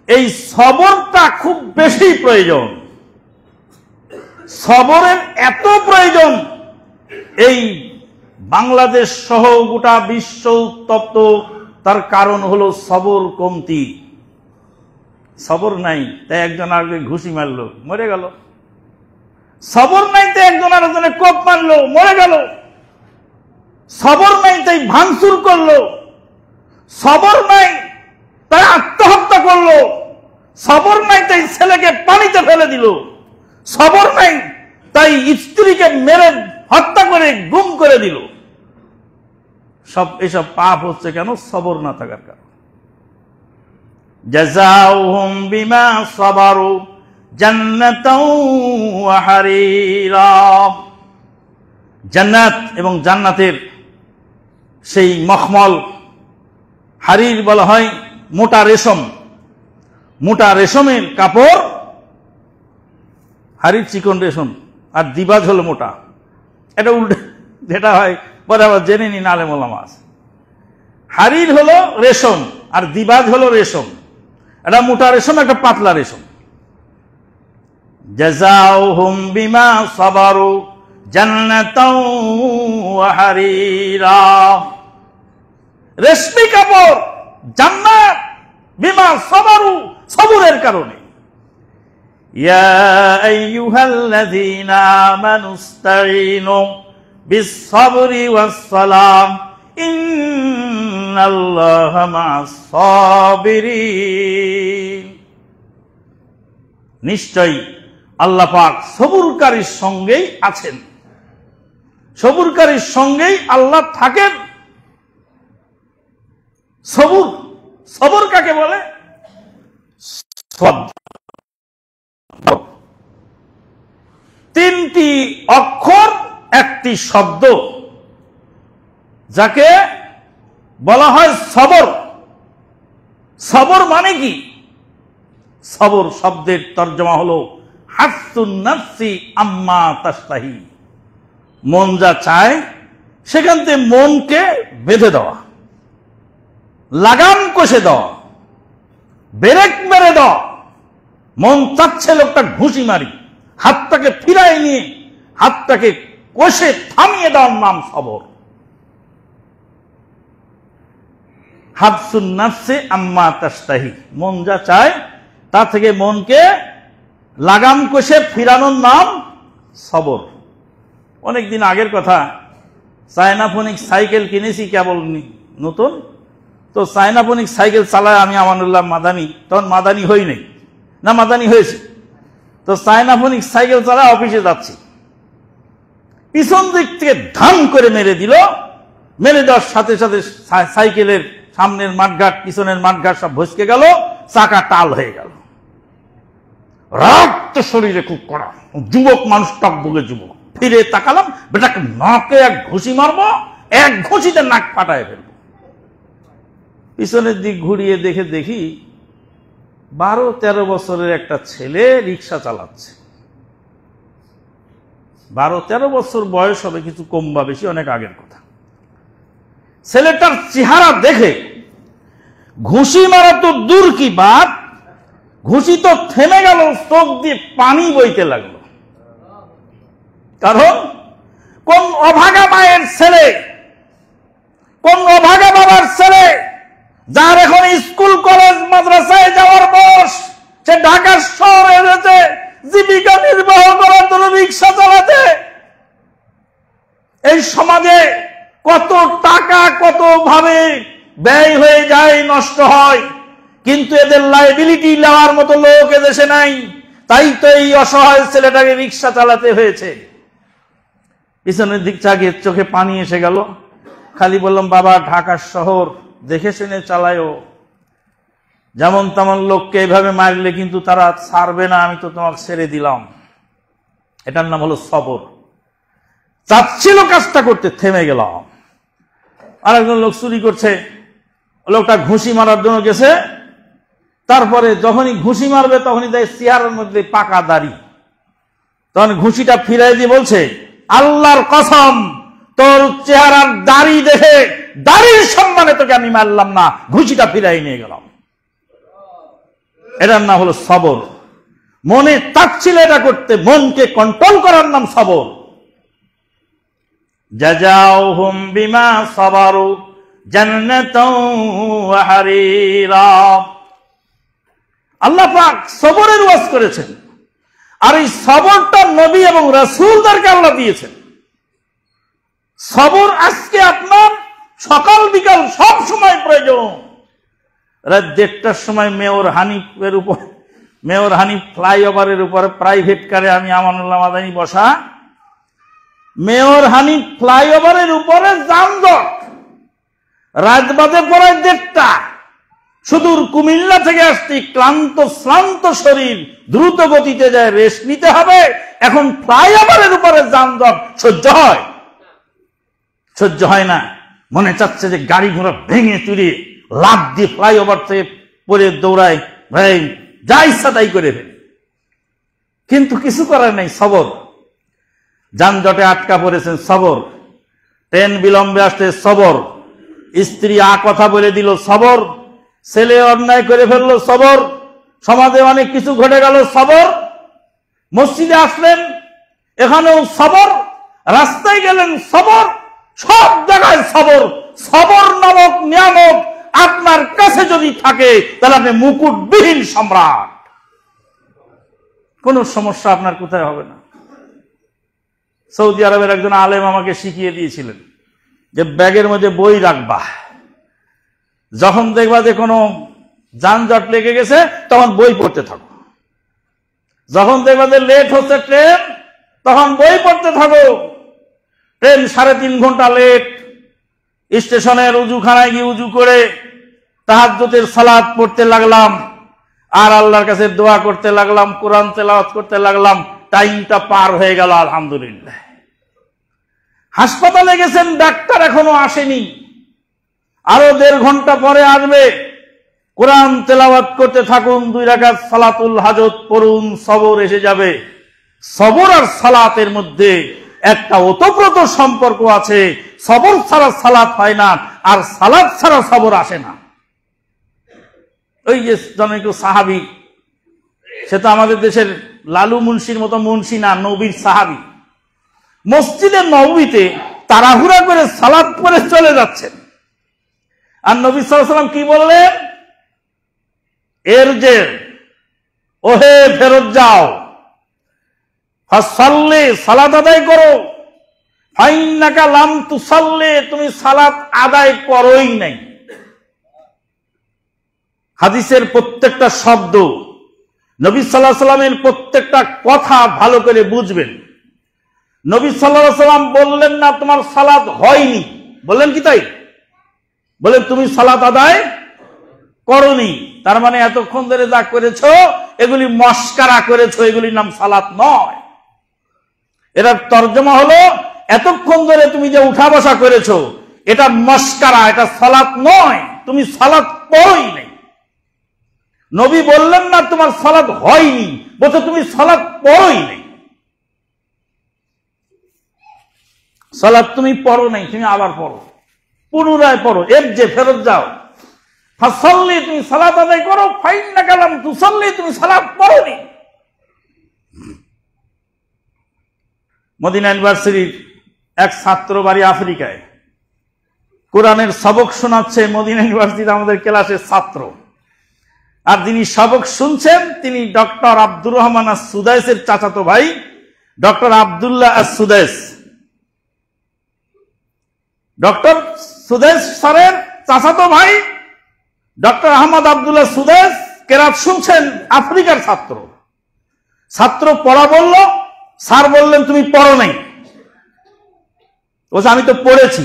এই সবরটা খুব বেশি প্রয়োজন। সবরের এত প্রয়োজন, এই বাংলাদেশ সহ গোটা বিশ্ব উত্তপ্ত, তার কারণ হলো সবর কমতি। সবর নাই তাই একজন আরেকজন ঘুষি মারলো, মরে গেল। সবর নাই তাই একজন আরেকজনে কোপ মারলো, মরে গেল। সবর নাই তাই ভাঙচুর করলো, সবর নাই তাই আত্মহত্যা করলো, সবর নাই তাই ছেলেকে পানিতে ফেলে দিল, সবর নাই তাই স্ত্রীকে মেরে হত্যা করে গুম করে দিল। সব এসব পাপ হচ্ছে কেন? সবর না থাকার কারণে। জাযাউহুম বিমা সাবারু জান্নাতাও ওয়া হারিরা। জান্নাত এবং জান্নাতের সেই মখমল, হারির বলা হয় মোটা রেশম। মোটা রেশমের কাপড়, হারির চিকন রেশম, আর দিবাজ হলো মোটা। এটা উল্টে যেটা হয় পরে আবার জেনে নিন, আলেম ওলামা আছে। হারির হলো রেশম আর দিবাজ হলো রেশম। এটা মোটা রেশম, একটা পাতলা রেশম। জাযাউহুম বিমা সাবারু জান্নাতাও ওয়া হারিরা। রেশমি কাপড়, জান্নাত, বিমা সাবারু, সবরের কারণে। ইয়া আইয়ুহাল্লাযীনা আমানু ইসতাঈনু বিস-সাবরি ওয়াস-সালাম ইন্নাল্লাহা মা'আস-সাবিরিন। নিশ্চয়ই আল্লাহ পাক সবুরকারীর সঙ্গেই আছেন। সবুরকারীর সঙ্গেই আল্লাহ থাকেন। সবুর, সবর কাকে বলে? তিনটি অক্ষর, একটি শব্দ, যাকে বলা হয় সবর। সবর মানে কি? সবর শব্দের তর্জমা হলো হাসুন নাফসি আম্মা তাশতাহি। মন যা চায় সেখান থেকে মনকে বেঁধে দেওয়া, লাগাম কষে দেওয়া, ব্রেক মেরে দেওয়া। মন চাচ্ছে লোকটা ঘুষি মারি, হাতটাকে ফিরায় নিয়ে হাতটাকে কষে থামিয়ে দেওয়ার নাম সবর। হাবসুন নাফসে আম্মা তাশতাহি, মন যা চায় তা থেকে মনকে লাগাম কষে ফিরানোর নাম সবর। অনেকদিন আগের কথা, চায়নাফোনিক সাইকেল কিনেছি কেবল নতুন, তো চায়নাফোনিক সাইকেল চালায় আমি আমানুল্লাহ মাদানী, তখন মাদানী হই নাই, না মাদানী হয়েছে। তো চায়নাফোনিক সাইকেল চালায় অফিসে যাচ্ছি, পিছন দিক থেকে ধাম করে মেরে দিল। মেরে দেওয়ার সাথে সাথে সাইকেলের সামনের মাঠঘাট পিছনের মাঠঘাট সব ভসকে গেল, চাকা টাল হয়ে গেল। রক্ত শরীরে খুব কড়া, যুবক মানুষ, টকবগে যুবক। ফিরে তাকালাম, বেটাকে নাকে এক ঘুষি মারবো, এক ঘুষিতে নাক ফাটায় ফেলবো। পিছনের দিক ঘুরিয়ে দেখি 12-13 বছরের একটা ছেলে রিক্সা চালাচ্ছে। 12-13 বছর বয়স হবে, কিছু কম বা বেশি, অনেক আগের কথা। ছেলেটার চেহারা দেখে ঘুষি মারা তো দূর কি বাত, ঘুষি তো থেমে গেল, চোখ দিয়ে পানি বইতে লাগলো। কারণ কোন অভাগা মায়ের ছেলে, কোন অভাগা বাবার ছেলে, যার এখন স্কুল কলেজ মাদ্রাসায় যাওয়ার বয়স, সে ঢাকার শহরে এসেছে জীবিকা নির্বাহ করার জন্য রিক্সা চালাতে। এই সমাজে কত টাকা কত ভাবে ব্যয় হয়ে যায়, নষ্ট হয়, কিন্তু এদের লাইবিলিটি নেওয়ার মতো লোক এদেশে নাই। তাই তো এই অসহায় ছেলেটাকে রিক্সা চালাতে হয়েছে। পিছনের দিক চাগিয়ে চোখে পানি এসে গেল। খালি বললাম, বাবা ঢাকার শহর দেখে শুনে চালায়ও, যেমন তেমন লোককে এইভাবে মারলে কিন্তু তারা ছাড়বে না, আমি তো তোমাকে ছেড়ে দিলাম। এটার নাম হলো সবর। চাচ্ছিল কাজটা করতে, থেমে গেলাম। আরেকজন লোক চুরি করছে, লোকটা ঘুষি মারার জন্য গেছে, তারপরে যখনই ঘুষি মারবে তখনই দেয় চেহারার মধ্যে পাকা দাড়ি, তখন ঘুষিটা ফিরাই দিয়ে বলছে, আল্লাহর কসম তোর চেহারার দাড়ি দেখে দাড়ির সম্মানে তোকে আমি মারলাম না, ঘুষিটা ফিরাই নিয়ে গেলাম। এটার নাম হলো সবর। মনে চাচ্ছিল এটা করতে, মনকে কন্ট্রোল করার নাম সবর। জাযাউহুম বিমা সাবারু জান্নাতাও ওয়া হারিরা। আল্লাহ পাক সবরের ওয়াজ করেছেন, আর এই সবরটা নবী এবং রাসূলদেরকে আল্লাহ দিয়েছেন। সবর আজকে আপনার সকাল বিকাল সব সময় প্রয়োজন। রাত 1:30টার সময় মেয়র হানিফ ফ্লাইওভারের উপরে প্রাইভেট কারে আমি আমানুল্লাহ মাদানী বসা, মেয়র হানিফ ফ্লাইওভারের উপরে যানজট, রাত বাজে পড়ে 1:30টা, সুদূর কুমিল্লা থেকে আসতে ক্লান্ত শ্রান্ত শরীর দ্রুত গতিতে যায়, রেস্ট নিতে হবে। এখন ফ্লাইওভারের উপরে যানজট সহ্য হয়? সহ্য হয় না। মনে চাচ্ছে যে গাড়ি ঘোড়া ভেঙে চুরিয়ে লাফ দিয়ে ফ্লাইওভার থেকে পরে দৌড়ায়, ভাই যা ইচ্ছা তাই করে ফেলে, কিন্তু কিছু করার নেই। সবর। যানজটে আটকা পড়েছেন, সবর। ট্রেন বিলম্বে আসতে সবর। স্ত্রী কথা বলে দিল, সবর। ছেলে অন্যায় করে ফেললো, সবর। সমাজে অনেক কিছু ঘটে গেল, সবর। মসজিদে আসলেন, এখানেও সবর। রাস্তায় গেলেন, সবর। সব জায়গায় সবর। সবর নামক নিয়ামত আপনার কাছে যদি থাকে, তাহলে আপনি মুকুটবিহীন সম্রাট। কোন সমস্যা আপনার কোথায় হবে না। সৌদি আরবের একজন আলেম আমাকে শিখিয়ে দিয়েছিলেন যে ব্যাগের মধ্যে বই রাখবা, যখন দেখবা যে কোনো যানজট লেগে গেছে তখন বই পড়তে থাকো, যখন দেখবা যে লেট হচ্ছে ট্রেন তখন বই পড়তে থাকো। ট্রেন 3.5 ঘন্টা লেট, স্টেশনের উজুখানায় গিয়ে উজু করে তাহাজ্জুদের সালাত পড়তে লাগলাম, আর আল্লাহর কাছে দোয়া করতে লাগলাম, কোরআন তেলাওয়াত করতে লাগলাম। টাইমটা পার হয়ে গেল, আলহামদুলিল্লাহ। হাসপাতালে গেছেন, ডাক্তার এখনো আসেনি, আরো 1.5 ঘন্টা পরে আসবে। কোরআন তেলাওয়াত করতে থাকুন, 2 রাকাত সালাতুল হাজত পড়ুন, সবর এসে যাবে। সবর আর সালাতের মধ্যে একটা ওতপ্রোত সম্পর্ক আছে। সবর ছাড়া সালাত হয় না, আর সালাত ছাড়া সবর আসে না। ওই যে জনৈক সাহাবী, সে তো আমাদের দেশের লালু মুন্সির মতো মুন্সি না, নবীর সাহাবী। মসজিদে নববীতে তাড়াহুড়া করে সালাত পড়ে চলে যাচ্ছেন, আর নবী সাল্লাল্লাহু আলাইহি ওয়াসাল্লাম কি বললেন? এর যে ওহে ফেরত যাও, ফাসাল্লি, সালাত আদায় করো, ফাইন্নাকা লাম তুসাল্লি, তুমি সালাত আদায় করোই নাই। হাদিসের প্রত্যেকটা শব্দ, নবী সাল্লাল্লাহু আলাইহি ওয়াসাল্লামের প্রত্যেকটা কথা ভালো করে বুঝবেন। নবী সাল্লাল্লাহু আলাইহি ওয়াসাল্লাম বললেন না তোমার সালাত হয়নি, বললেন কি তাই? বলেন তুমি সালাত আদায় করনি। তার মানে এতক্ষণ ধরে যা করেছো এগুলি মস্কারা করেছো, এগুলির নাম সালাত নয়। এর তর্জমা হলো এতক্ষণ ধরে তুমি যে উঠা বসা করেছো এটা মস্কারা, এটা সালাত নয়, তুমি সালাত পড়োই নাই। নবী বললেন না তোমার সালাত হয়নি, বলছো তুমি সালাত পড়োই নাই। সালাত তুমি পড়ো নাই, তুমি আবার পড়ো, পুনরায় পড়ো, এর যে ফেরত যাও। ফাসাল্লি, তুমি সালাত আদায় করো, ফাইন্নাকা লাম তুসাল্লি, তুমি সালাত পড়োনি। মদিনা ইউনিভার্সিটির এক ছাত্র বাড়ি আফ্রিকায়, কোরআনের সবক শোনাচ্ছে মদিনা ইউনিভার্সিটির আমাদের ক্লাসের ছাত্র। আর যিনি সবক শুনছেন তিনি ডক্টর আব্দুর রহমান আস-সুদাইসের চাচাতো ভাই ডক্টর আব্দুল্লাহ আস-সুদাইস। ডক্টর সুদাইস স্যারের চাচাতো ভাই ডক্টর আহমদ আব্দুল্লাহ সুদাইস কেরাত শুনছেন, আফ্রিকার ছাত্র। ছাত্র পড়া বলল, স্যার বললেন তুমি পড়ো নাই। বলছে আমি তো পড়েছি।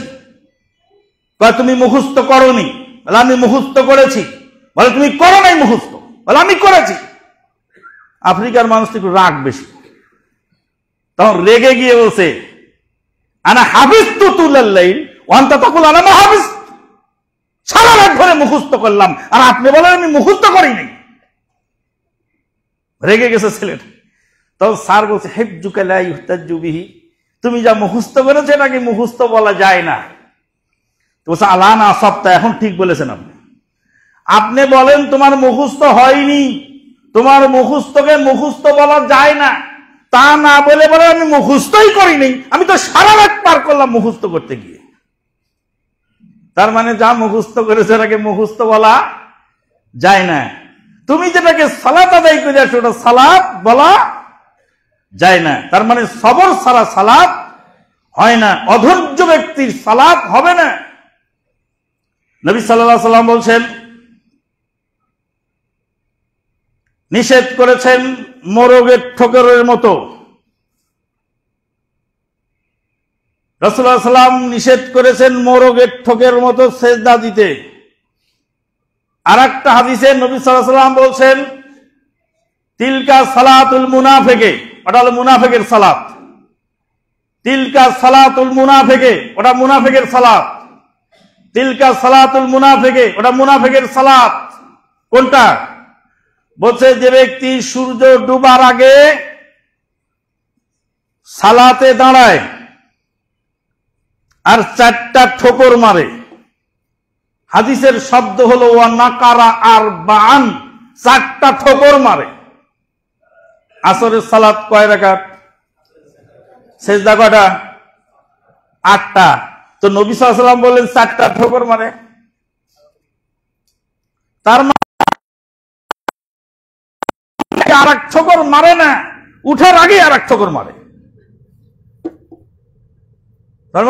তুমি মুখস্থ করোনি? বলে আমি মুখস্থ করেছি। বলে তুমি করো নাই মুখস্থ? বলে আমি করেছি। আফ্রিকার মানুষটি একটু রাগ বেশি, তখন রেগে গিয়ে বলছে আনা হাফিজতু তুলাল লাইল ওয়া আনতা তাকুল আনা মা হাফিজ। সারা রাত ধরে মুখস্থ করলাম আর আপনি বলেন আমি মুখস্থ করি নাই। রেগে গেছে ছেলেটা। তখন স্যার বলছে হিফজুকা লা ইহতাজ্জু বিহি, তুমি যা মুখস্থ করেছো এটাকে মুখস্থ বলা যায় না। তো বলছে আলানা আসাবতা, এখন ঠিক বলেছেন আপনি। আপনি বলেন তোমার মুখস্থ হয়নি, তোমার মুখস্থকে মুখস্থ বলা যায় না, তা না বলে বলে আমি মুখস্থই করিনি, আমি তো সারা রাত পার করলাম মুখস্থ করতে গিয়ে। তার মানে যা মুখস্থ করেছে এটাকে মুখস্থ বলা যায় না। তুমি যেটাকে সালাত আদায় করে আসো ওটা সালাত বলা যায় না। তার মানে সবর ছাড়া সালাত হয় না, অধৈর্য ব্যক্তির সালাত হবে না। নবী সাল্লাল্লাহু আলাইহি ওয়াসাল্লাম বলছেন, নিষেধ করেছেন মোরগের ঠোকরের মতো। রাসূলুল্লাহ সাল্লাল্লাহু আলাইহি ওয়াসাল্লাম নিষেধ করেছেন মোরগের ঠোকের মতো সেজদা দিতে। আর একটা হাদিসে নবী সাল্লাল্লাহু আলাইহি ওয়াসাল্লাম বলছেন তিলকা সালাতুল মুনাফিকে, ওটা হলো মুনাফিকের সালাত। তিলকা সালাতুল মুনাফিকে, ওটা মুনাফিকের সালাত। তিলকা সালাতুল মুনাফিকে, ওটা মুনাফিকের সালাত। কোনটা? বলছে যে ব্যক্তি সূর্য ডুবার আগে সালাতে দাঁড়ায় আর 4টা ঠোকর মারে। হাদিসের শব্দ হলো ওয়া নাকারা আরবাআন, 4টা ঠোকর মারে। আসরের সালাত কয় রাকাত? সেজদা কয়টা? 8টা। তো নবী সাল্লাল্লাহু আলাইহি ওয়াসাল্লাম বললেন 4টা ঠোকর মারে। তার মানে আরেক ঠোকর মারে না, উঠার আগে আরেক ঠোকর মারে। তার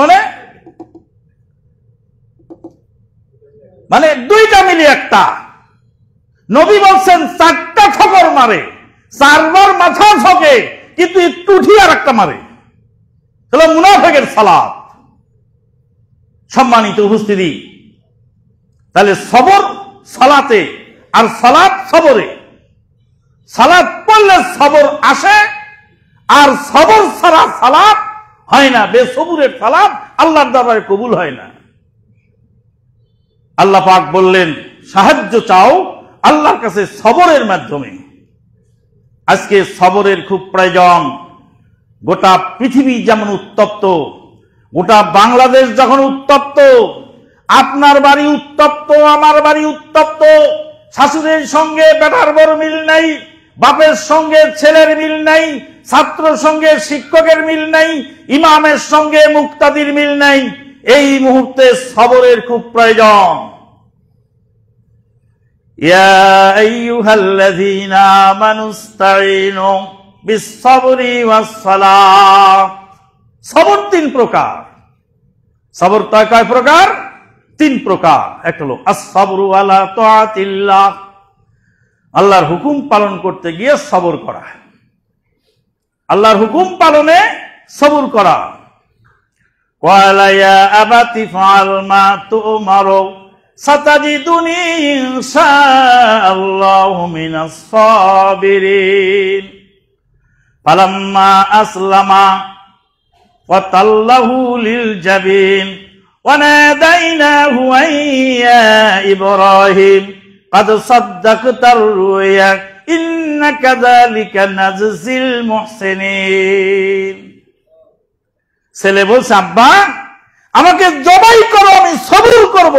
মানে দুইটা মিলে একটা। নবী বলছেন 4টা ঠোকর মারে, 4বার মাথা ঝোঁকে, কিন্তু একটু উঠি আর একটা মারে। তাহলে মুনাফিকের সালাত। সম্মানিত উপস্থিতি, তাহলে সবর সালাতে আর সালাত সবরে। সালাত পড়লে সবর আসে, আর সবর ছাড়া সালাত হয় না। বেসবুরের সালাত আল্লাহর দরবারে কবুল হয় না। আল্লাহ পাক বললেন সাহায্য চাও আল্লাহর কাছে সবরের মাধ্যমে। আজকে সবরের খুব প্রয়োজন। গোটা পৃথিবী যেমন উত্তপ্ত, গোটা বাংলাদেশ যখন উত্তপ্ত, আপনার বাড়ি উত্তপ্ত, আমার বাড়ি উত্তপ্ত, শাশুড়ির সঙ্গে বেটার বড় মিল নাই, বাপের সঙ্গে ছেলের মিল নাই, ছাত্রের সঙ্গে শিক্ষকের মিল নাই, ইমামের সঙ্গে মুক্তাদির মিল নাই। এই মুহূর্তে সবরের খুব প্রয়োজন। ইয়া আইয়ুহাল্লাযীনা আমানুস্তাঈনু বিস-সাবরি ওয়াস-সালাহ। সবর 3 প্রকার। সবর কয় প্রকার? 3 প্রকার। একটা হলো আস-সাবরু আলা তাআতিল্লাহ, আল্লাহর হুকুম পালন করতে গিয়ে সবর করা, আল্লাহর হুকুম পালনে সবর করা। ক্বালা ইয়া আবাতি ফাআল মা তু'মারু সাতাজিদুনি ইনশাআল্লাহু মিনাস সাবিরিন। ফালাম্মা আসলামা ওয়া তাল্লাহু লিল জাবিন ওয়া নাদাইনাহু ইয়া ইব্রাহিম قد صدقت الرؤيا إن كذلك نجزي المحسنين। ছেলে বলছে আব্বা আমাকে জবাই করো, আমি সবর করব।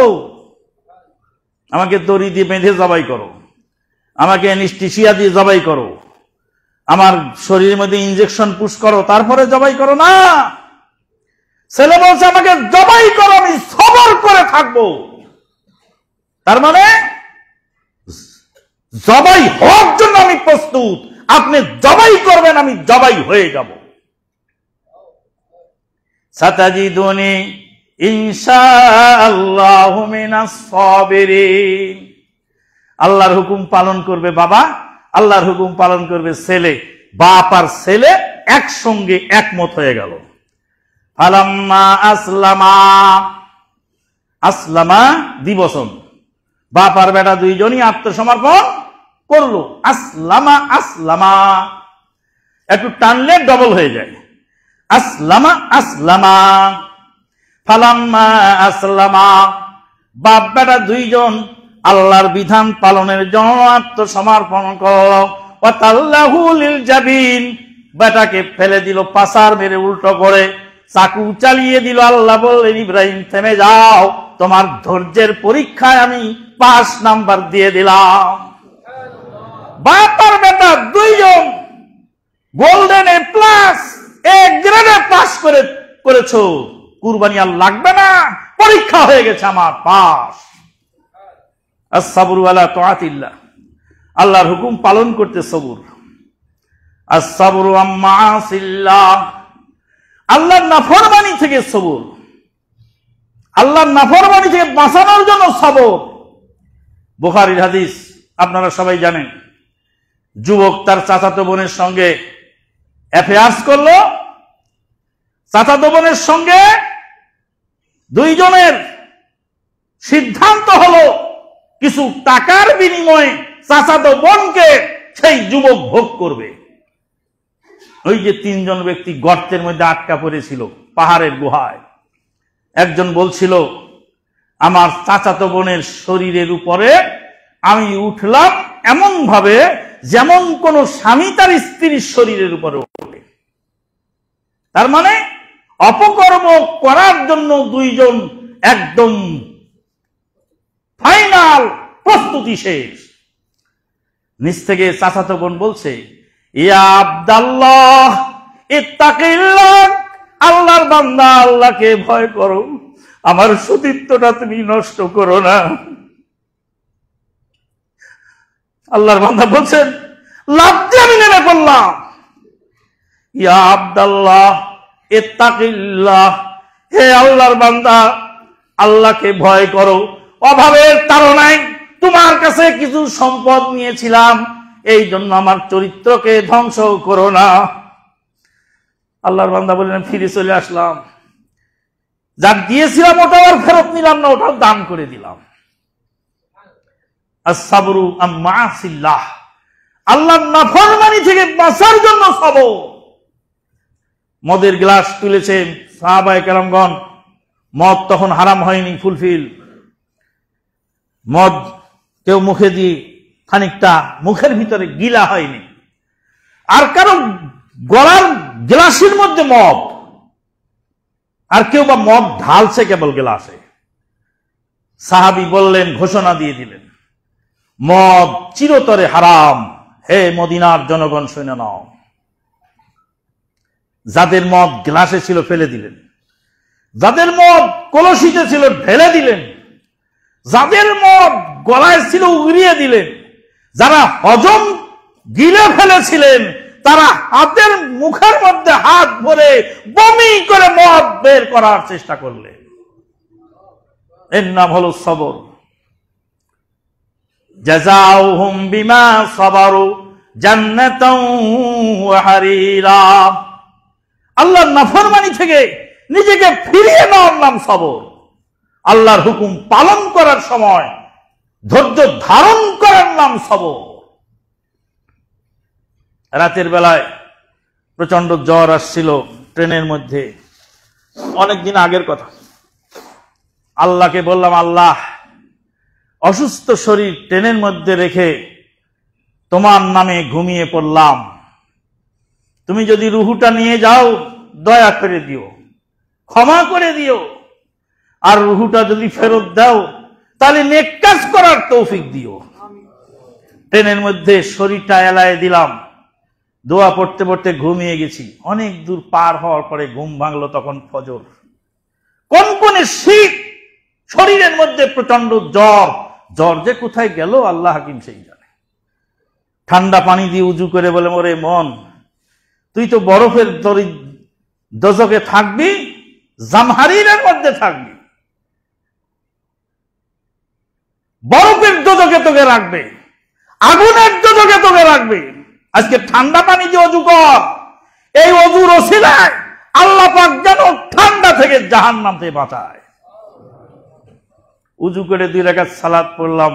আমাকে দড়ি দিয়ে বেঁধে জবাই করো, আমাকে অ্যানেসথেসিয়া দিয়ে জবাই করো, আমার শরীরের মধ্যে ইনজেকশন পুশ করো, তারপরে জবাই করো না। ছেলে বলছে আমাকে জবাই করো, আমি সবর করে থাকবো। তার মানে জবাই হওয়ার জন্য আমি প্রস্তুত, আপনি জবাই করবেন, আমি জবাই হয়ে যাব। সাতাজিদুনি ইনশাআল্লাহু মিনাস সাবিরিন। আল্লাহর হুকুম পালন করবে বাবা, আল্লাহর হুকুম পালন করবে ছেলে। বাপ আর ছেলে একসঙ্গে একমত হয়ে গেল। ফালাম্মা আসলামা, আসলামা দিবসন, বাপ আর বেটা দুইজনই আত্মসমর্পণ করলো। আসলামা, আসলামা একটু টানলে ডবল হয়ে যায়। আসলামা, আসলামা। ফালাম্মা আসলামা, বাপ বেটা দুইজন আল্লাহর বিধান পালনের জন্য আত্মসমর্পণ করল। ওয়াতাল্লাহু লিল জাবিন, বেটাকে ফেলে দিল পাছার মেরে উল্টো করে, চাকু চালিয়ে দিল। আল্লাহ বললেন ইব্রাহিম থেমে যাও, তোমার ধৈর্যের পরীক্ষায় আমি 5 নাম্বার দিয়ে দিলাম। বাপ আর বেটা দুইজন গোল্ডেন এ প্লাস, এ গ্রেডে পাস করেছো, কুরবানি আর লাগবে না, পরীক্ষা হয়ে গেছে আমার, পাস। আস-সাবরু আলা তাআতিল্লাহ, আল্লাহর হুকুম পালন করতে সবুর। আস-সাবরু আম্মা আসিল্লাহ, আল্লাহর নাফরমানি থেকে সবুর, আল্লাহর নাফরমানি থেকে বাঁচানোর জন্য সবর। বুখারীর হাদিস আপনারা সবাই জানেন। যুবক তার চাচাতো বোনের সঙ্গে অ্যাফেয়ার্স করলো। চাচাতো বোনের সঙ্গে দুইজনের সিদ্ধান্ত হলো কিছু টাকার বিনিময়ে চাচাতো বোনকে সেই যুবক ভোগ করবে। ওই যে 3 জন ব্যক্তি গর্তের মধ্যে আটকা পড়েছিল পাহাড়ের গুহায়, একজন বলছিল আমার চাচাতো বোনের শরীরের উপরে আমি উঠলাম এমন ভাবে যেমন কোন স্বামী তার স্ত্রীর শরীরের উপরে ওঠে। তার মানে অপকর্ম করার জন্য দুইজন একদম ফাইনাল প্রস্তুতি শেষ। নিচ থেকে চাচাতো বোন বলছে ইয়া আব্দাল্লাহ ইত্তাকিল্লাহ, আল্লাহর বান্দা আল্লাহকে ভয় করো, আমার সতীত্বটা তুমি নষ্ট করো না। আল্লাহর বান্দা বলছেন লাফ দিয়ে আমি নেমে পড়লাম। ইয়া আব্দাল্লাহ ইত্তাকিল্লাহ, হে আল্লাহর বান্দা আল্লাহকে ভয় করো, অভাবের তাড়নায় তোমার কাছে কিছু সম্পদ নিয়েছিলাম, এই জন্য আমার চরিত্রকে ধ্বংস করো না। আল্লাহর বান্দা বললেন ফিরে চলে আসলাম, যা দিয়েছিলাম ওটাও আর ফেরত নিলাম না, ওটাও দান করে দিলাম। আস-সাবরু আম্মা আসিল্লাহ, আল্লাহর নাফরমানি থেকে বাঁচার জন্য সবর। মদের গ্লাস তুলেছেন সাহাবায়ে কেরামগণ, মদ তখন হারাম হয়নি ফুলফিল। মদ কেউ মুখে দিয়ে খানিকটা মুখের ভিতরে গিলা হয়নি, আর কারো গলার গ্লাসের মধ্যে মদ, আর কেউ বা মদ ঢালছে কেবল গ্লাসে। সাহাবী বললেন, ঘোষণা দিয়ে দিলেন মদ চিরতরে হারাম। হে মদিনার জনগণ শুনে নাও। যাদের মদ গ্লাসে ছিল ফেলে দিলেন, যাদের মদ কলসিতে ছিল ঢেলে দিলেন, যাদের মদ গলায় ছিল উড়িয়ে দিলেন, যারা হজম গিলে ফেলেছিলেন তারা হাতের মুখের মধ্যে হাত ভরে বমি করে মদ বের করার চেষ্টা করলেন। এর নাম হলো সবর। জাযাউহুম বিমা সাবারু জান্নাতাও ওয়া হারিরা, আল্লাহর নাফরমানি থেকে নিজেকে ফিরিয়ে নেওয়ার নাম সবর। আল্লাহর হুকুম পালন করার সময় ধৈর্য ধারণ করার নাম সবর। রাতের বেলায় প্রচন্ড জ্বর আসছিল ট্রেনের মধ্যে, অনেকদিন আগের কথা। আল্লাহকে বললাম, আল্লাহ অসুস্থ শরীর ট্রেনের মধ্যে রেখে তোমার নামে ঘুমিয়ে পড়লাম, তুমি যদি রুহুটা নিয়ে যাও দয়া করে দিও, ক্ষমা করে দিও, আর রুহুটা যদি ফেরত দাও তাহলে নেক কাজ করার তৌফিক দিও। ট্রেনের মধ্যে শরীরটা এলায় দিলাম, দোয়া পড়তে পড়তে ঘুমিয়ে গেছি। অনেক দূর পার হওয়ার পরে ঘুম ভাঙলো, তখন ফজর, কনকনে শীত, শরীরের মধ্যে প্রচন্ড জ্বর। জ্বর যে কোথায় গেল আল্লাহ হাকিম সেই জানে। ঠান্ডা পানি দিয়ে উজু করে বলে, ওরে মন, তুই তো বরফের দোজকে থাকবি, জামহারিরের মধ্যে থাকবি, বরফের দোজকে তোকে রাখবে, আগুনের দোজকে তোকে রাখবে। আজকে ঠান্ডা পানি দিয়ে অজু কর, এই অজুর ওসিলায় আল্লাহ পাক যেন ঠান্ডা থেকে জাহান্নাম থেকে বাঁচায়। উজু করে 2 রাকাত সালাত পড়লাম।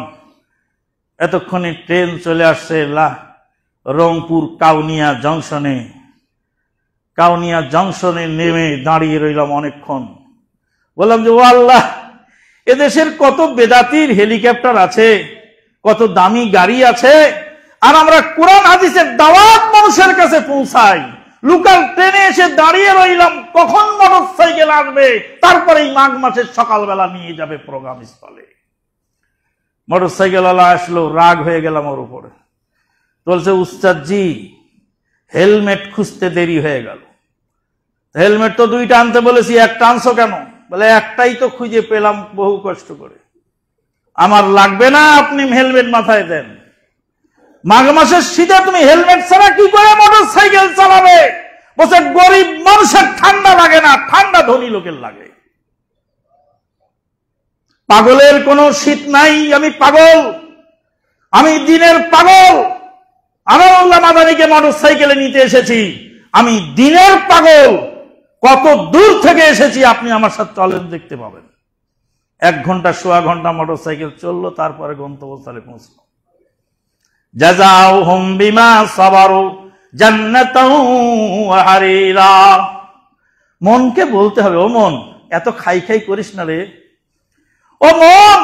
এতক্ষণে ট্রেন চলে আসছে রংপুর কাউনিয়া জংশনে। কাউনিয়া জংশনে নেমে দাঁড়িয়ে রইলাম অনেকক্ষণ। বললাম যে, ও আল্লাহ, এদেশের কত বেদাতির হেলিকপ্টার আছে, কত দামি গাড়ি আছে, আর আমরা কোরআন হাদিসের দাওয়াত মানুষের কাছে পৌঁছাই, লোকাল ট্রেনে এসে দাঁড়িয়ে রইলাম কখন মোটরসাইকেল আসবে, তারপরে এই মাঘ মাসের সকালবেলা নিয়ে যাবে প্রোগ্রাম স্থলে। মোটরসাইকেলওয়ালা আসলো, রাগ হয়ে গেলাম ওর উপরে। বলছে, উস্তাদ জি, হেলমেট খুঁজতে দেরি হয়ে গেল। হেলমেট তো 2টা আনতে বলেছি, একটা আনছো কেন? বলে, একটাই তো খুঁজে পেলাম বহু কষ্ট করে। আমার লাগবে না, আপনি হেলমেট মাথায় দেন। মাঘ মাসের শীতে তুমি হেলমেট ছাড়া কি করে মোটর সাইকেল চালাবে? বলছে, গরিব মানুষের ঠান্ডা লাগে না, ঠান্ডা ধনী লোকের লাগে। পাগলের কোনো শীত নাই, আমি পাগল, আমি দিনের পাগল। আমানুল্লাহ মাদানীকে মোটর সাইকেলে নিতে এসেছি, আমি দিনের পাগল। কত দূর থেকে এসেছি, আপনি আমার সাথে চলেন, দেখতে পাবেন। 1 ঘন্টা সোয়া ঘন্টা মোটর সাইকেল চললো, তারপরে গন্তব্যস্থলে পৌঁছলো। জাযাউহুম বিমা সাবারু জান্নাতাও ওয়া হারিরা। মনকে বলতে হবে, ও মন, এত খাই খাই করিস না রে। ও মন,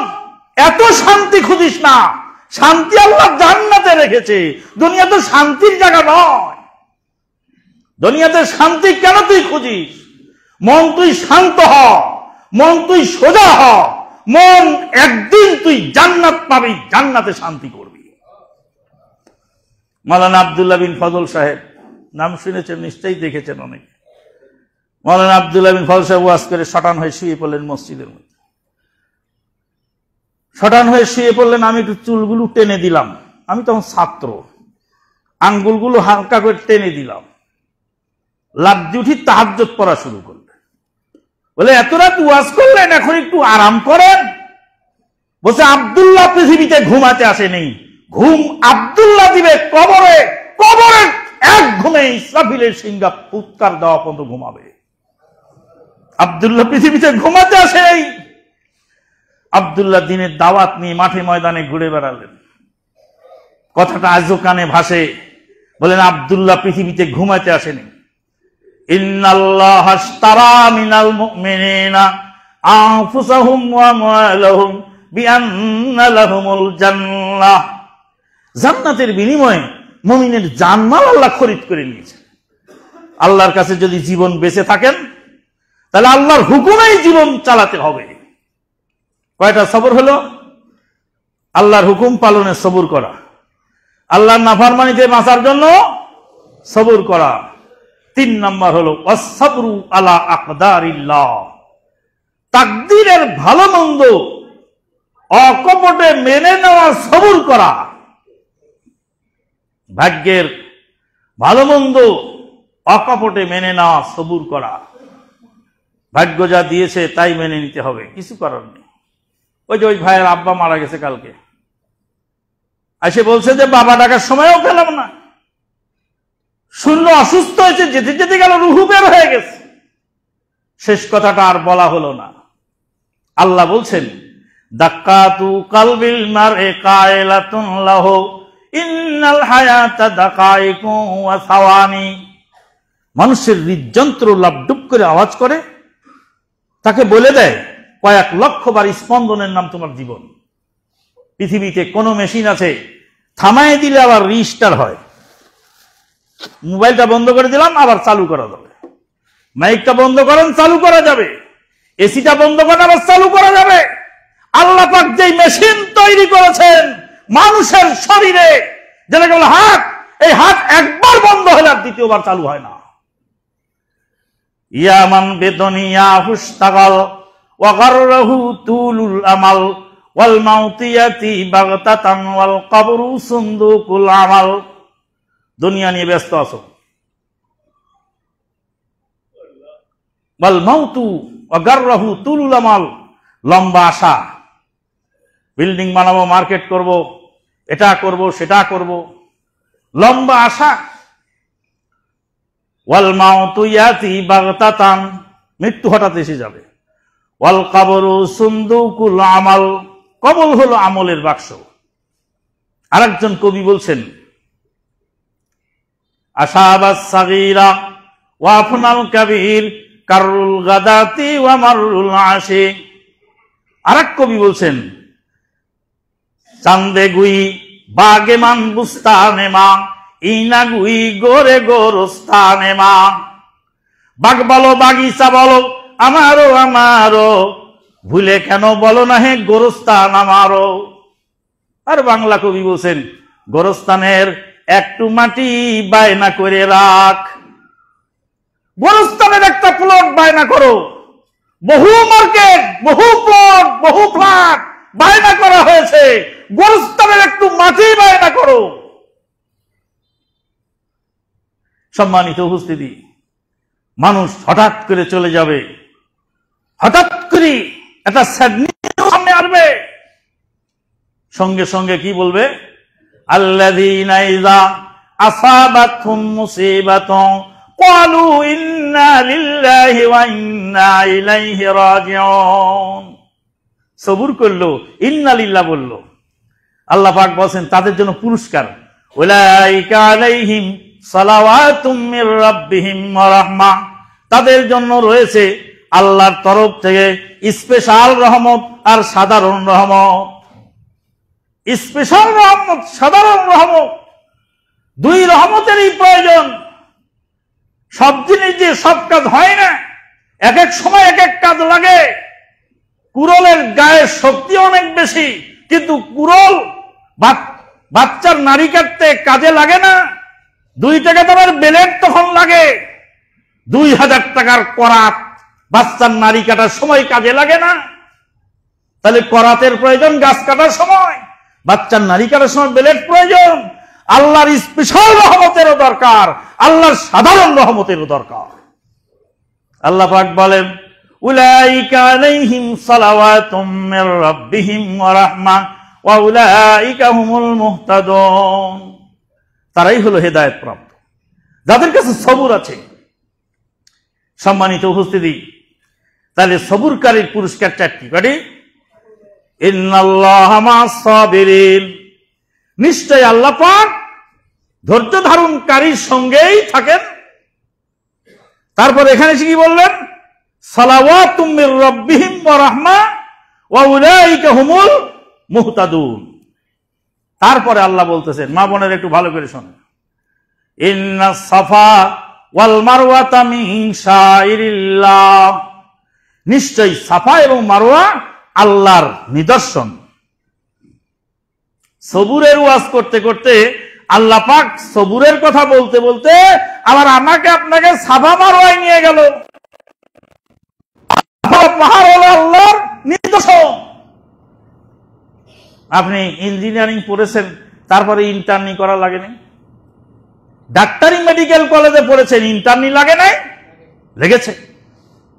এত শান্তি খুঁজিস না, শান্তি আল্লাহ জান্নাতে রেখেছে। দুনিয়া তো শান্তির জায়গা নয়। দুনিয়াতে শান্তি কেন তুই খুঁজিস? মন, তুই শান্ত হ, মন তুই সোজা হ, মন, একদিন তুই জান্নাত পাবি, জান্নাতে শান্তি করবি। মাওলানা আব্দুল্লাহ বিন ফজল সাহেব, নাম শুনেছেন নিশ্চয়ই, দেখেছেন অনেক। মাওলানা আব্দুল্লাহ বিন ফজল সাহেব ওয়াজ করে শটান হয়ে শুয়ে পড়লেন মসজিদের মধ্যে। শটান হয়ে শুয়ে পড়লেন, আমি একটু চুলগুলো টেনে দিলাম। আমি তখন ছাত্র, আঙ্গুলগুলো হালকা করে টেনে দিলাম। লাফ উঠি তাহাজ্জুদ পড়া শুরু করলেন। বলে, এত রাত ওয়াজ করলেন, এখন একটু আরাম করেন। বলছে, আব্দুল্লাহ পৃথিবীতে ঘুমাতে আসেনি, ঘুম আব্দুল্লাহ দিবে কবরে। কবরে এক ঘুমে ইসরাফিলের সিংহা ফুৎকার দেওয়া পর্যন্ত ঘুমাবে। আব্দুল্লাহ পৃথিবীতে ঘুমাতে আসেনি। আব্দুল্লাহ দিনের দাওয়াত নিয়ে মাঠে ময়দানে ঘুরে বেড়ালেন। কথাটা আজও কানে ভাসে। বলেন, আব্দুল্লাহ পৃথিবীতে ঘুমাতে আসেনি। ইন্নাল্লাহা আশতারা মিনাল মুমিনিনা আনফুসাহুম ওয়া আমওয়ালাহুম বিআন্না লাহুমুল জান্নাহ। জান্নাতের বিনিময়ে মুমিনের জানমাল আল্লাহ খরিদ করে নিয়েছে। আল্লাহর কাছে যদি জীবন বেঁচে থাকেন, তাহলে আল্লাহর হুকুমেই জীবন চালাতে হবে। কয়টা সবর হলো? আল্লাহর হুকুম পালনে সবর করা, আল্লাহর নাফরমানিতে বাঁচার জন্য সবর করা। 3 নাম্বার হলো ওয়াসসাবরু আলা আকদারিল্লাহ, তাকদীরের ভালো মন্দ অকপটে মেনে নেওয়া, সবর করা। ভাগ্যের ভালো মন্দ অকপটে মেনে নেওয়া, সবর করা। ভাগ্য যা দিয়েছে তাই মেনে নিতে হবে, কিছু করার নেই। ওই যে ওই ভাইয়ের আব্বা মারা গেছে কালকে, এসে বলছে যে বাবা ডাকার সময়ও পেলাম না। শুনলো অসুস্থ হয়েছে, যেতে যেতে গেল রুহু বের হয়ে গেছে। শেষ কথাটা আর বলা হলো না। আল্লাহ বলছেন, দাক্কাতু কালবিল মারই কায়লাতুন লাহু ইন্নাল হায়াতা দাকাইকু ওয়া সাওয়ানি। মানুষের হৃদযন্ত্র লাফডুপ করে আওয়াজ করে, তাকে বলে দেয় কয়েক লক্ষ বার স্পন্দনের নাম তোমার জীবন। পৃথিবীতে কোন মেশিন আছে থামায় দিলে আবার রিস্টার হয়? মোবাইলটা বন্ধ করে দিলাম, আবার চালু করা যাবে। মাইকটা বন্ধ করেন, চালু করা যাবে। এসিটা বন্ধ করেন, আবার চালু করা যাবে। আল্লাহ পাক যেই মেশিন তৈরি করেছেন মানুষের শরীরে, যেটাকে বলে হার্ট, এই হার্ট একবার বন্ধ হলে আর দ্বিতীয়বার চালু হয় না। ইয়ামান বেদনিয়া হুস্তাগাল ওয়া গাররাহু তুলুল আমাল ওয়াল মাউতিয়াতি বাগতাতান ওয়াল কবরু সুনদুকুল আমাল। দুনিয়া নিয়ে ব্যস্ত আছো, ওয়াল মাউতু ওয়া গাররাহু তুলুল আমাল, লম্বা আশা, বিল্ডিং বানাবো, মার্কেট করব, এটা করব, সেটা করব, লম্বা আশা। ওয়াল মাউতু ইয়াতি বাগতাতান, মৃত্যু হঠাৎ এসে যাবে। ওয়াল কবরু সুনদুকুল আমাল, কবর হলো আমলের বাক্স। আরেকজন কবি বলছেন, আশাবাস সাগীরা ওয়া আফনাল কাবীর কারুল গাদাতি ওয়া মারুল আশি। আরেক কবি বলছেন, চান্দে গুই বাগে মান বুস্তানে মা ইনা গুই গোরে গোরস্তানে মা। বাগ বলো বাগিচা বলো আমারো আমারো, ভুলে কেন বলো না হে গোরস্তান আমারো। আর বাংলা কবি বলছেন, গোরস্তানের একটু মাটি বায়না করে রাখ। গোরস্তানের একটা প্লট বায়না করো, বহু মার্কেট, বহু প্লট, বহু ফ্ল্যাট বায়না করা হয়েছে, গোরস্তানের একটু মাটি বায়না করো। সম্মানিত উপস্থিতি, মানুষ হঠাৎ করে চলে যাবে, হঠাৎ করে একটা সামনে আসবে, সঙ্গে সঙ্গে কি বলবে, আল্লাযীনা ইযা আসাবাতহুম মুসিবাতুন ক্বালু ইন্না লিল্লাহি ওয়া ইন্না ইলাইহি রাজিউন। সবুর করলো, ইন্না লিল্লাহ বললো, আল্লাহ পাক বলেন তাদের জন্য পুরস্কার, উলাইকা আলাইহিম সালাওয়াতুম মির রাব্বিহিম ওয়া রাহমাহ, তাদের জন্য রয়েছে আল্লাহর তরফ থেকে স্পেশাল রহমত আর সাধারণ রহমত। স্পেশাল রহমত, সাধারণ রহমত, দুই রহমতেরই প্রয়োজন। সব জিনিস দিয়ে সব কাজ হয় না, এক এক সময় এক এক কাজ লাগে। কুড়োলের গায়ে শক্তি অনেক বেশি, কিন্তু কুড়োল বাচ্চার নাড়ি কাটতে কাজে লাগে না। 2 টাকা দামের বেলেট তখন লাগে, 2000 টাকার করাত বাচ্চার নাড়ি কাটার সময় কাজে লাগে না। তাহলে করাতের প্রয়োজন গাছ কাটার সময়, বাচ্চার নাড়ি কাটার সময় বেলেট প্রয়োজন। আল্লাহর স্পেশাল রহমতেরও দরকার, আল্লাহর সাধারণ রহমতেরও দরকার। আল্লাহ পাক বলেন, উলাইকা আলাইহিম সালাওয়াতুম মির রাব্বিহিম ওয়া রাহমাহ ওয়া উলাইকা হুমুল মুহতাদুন। তারাই হলো হেদায়েত প্রাপ্ত, যাদের কাছে সবুর আছে। সম্মানিত উপস্থিতি, তাহলে সবুরকারীর পুরস্কার 4টি। কাটি, ইন্নাল্লাহা মা'আস সাবিরিন, নিশ্চয় আল্লাহ পাক ধৈর্য ধারণকারীর সঙ্গেই থাকেন। তারপর এখানে কি বললেন, সালাওয়াতুম মির রাব্বিহিম ওয়া রাহমাহ ওয়া উলাইকা হুমুল মুহতাদুন। তারপরে আল্লাহ বলতেছেন, মা বোনের একটু ভালো করে শোনেন, ইন্নাস সাফা ওয়াল মারওয়াতা মিন শাইরিল্লাহ, নিশ্চয় সাফা এবং মারওয়া আল্লাহর নিদর্শন। সবুরের ওয়াজ করতে করতে আল্লাহ পাক সবুরের কথা বলতে বলতে আবার আমাকে আপনাকে সাফা মারওয়ায় নিয়ে গেল। পাহাড় হলো আল্লাহর নিদর্শন। আপনি ইঞ্জিনিয়ারিং পড়েছেন, তারপরে ইন্টার্নি করা লাগে নাই? ডাক্তারি মেডিকেল কলেজে পড়েছেন, ইন্টার্নি লাগে নাই? লেগেছে।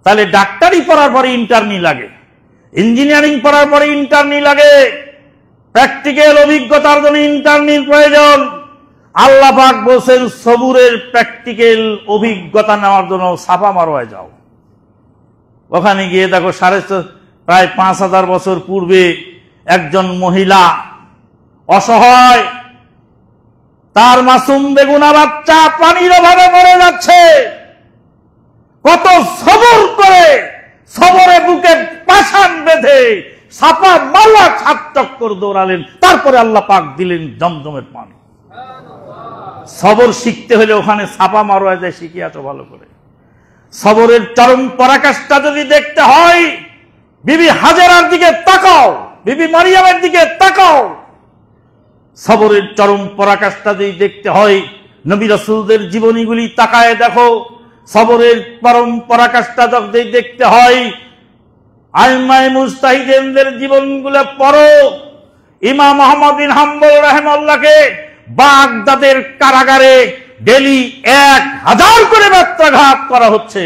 তাহলে ডাক্তারি পড়ার পরে ইন্টার্নি লাগে, ইঞ্জিনিয়ারিং পড়ার পরে ইন্টার্নি লাগে, প্র্যাকটিক্যাল অভিজ্ঞতার জন্য ইন্টার্নির প্রয়োজন। আল্লাহ পাক বলেন সবুরের প্র্যাকটিক্যাল অভিজ্ঞতা নেওয়ার জন্য সাফা মারওয়ায় যাও। ওখানে গিয়ে দেখো প্রায় 5000 বছর পূর্বে একজন মহিলা অসহায়, তার মাসুম বেগুনা বাচ্চা পানির অভাবে মরে যাচ্ছে। কত সবর করে, সবরে বুকে পাষাণ বেঁধে সাফা মারওয়া 7 চক্কর দৌড়ালেন, তারপরে আল্লাহ পাক দিলেন জমজমের পানি। সবর শিখতে হলে ওখানে সাফা মারওয়া যায়, শিখে আসো ভালো করে। সবরের চরম পরাকাষ্ঠা যদি দেখতে হয়, বিবি হাজেরার দিকে তাকাও। বিবি মারিয়ামের দিকে তাকাও। সবরের চরম পরাকাষ্ঠা যদি দেখতে হয়, নবী রাসূলদের জীবনীগুলি তাকায় দেখো। সবরের পরম পরাকাষ্ঠা যদি দেখতে হয়, আইমায়ে মুজতাহিদিনদের জীবনগুলো পড়ো। ইমাম আহমদ বিন হাম্বল রাহিমাহুল্লাহকে বাগদাদের কারাগারে ডেলি 1000 করে ব্যত্রাঘাত করা হচ্ছে।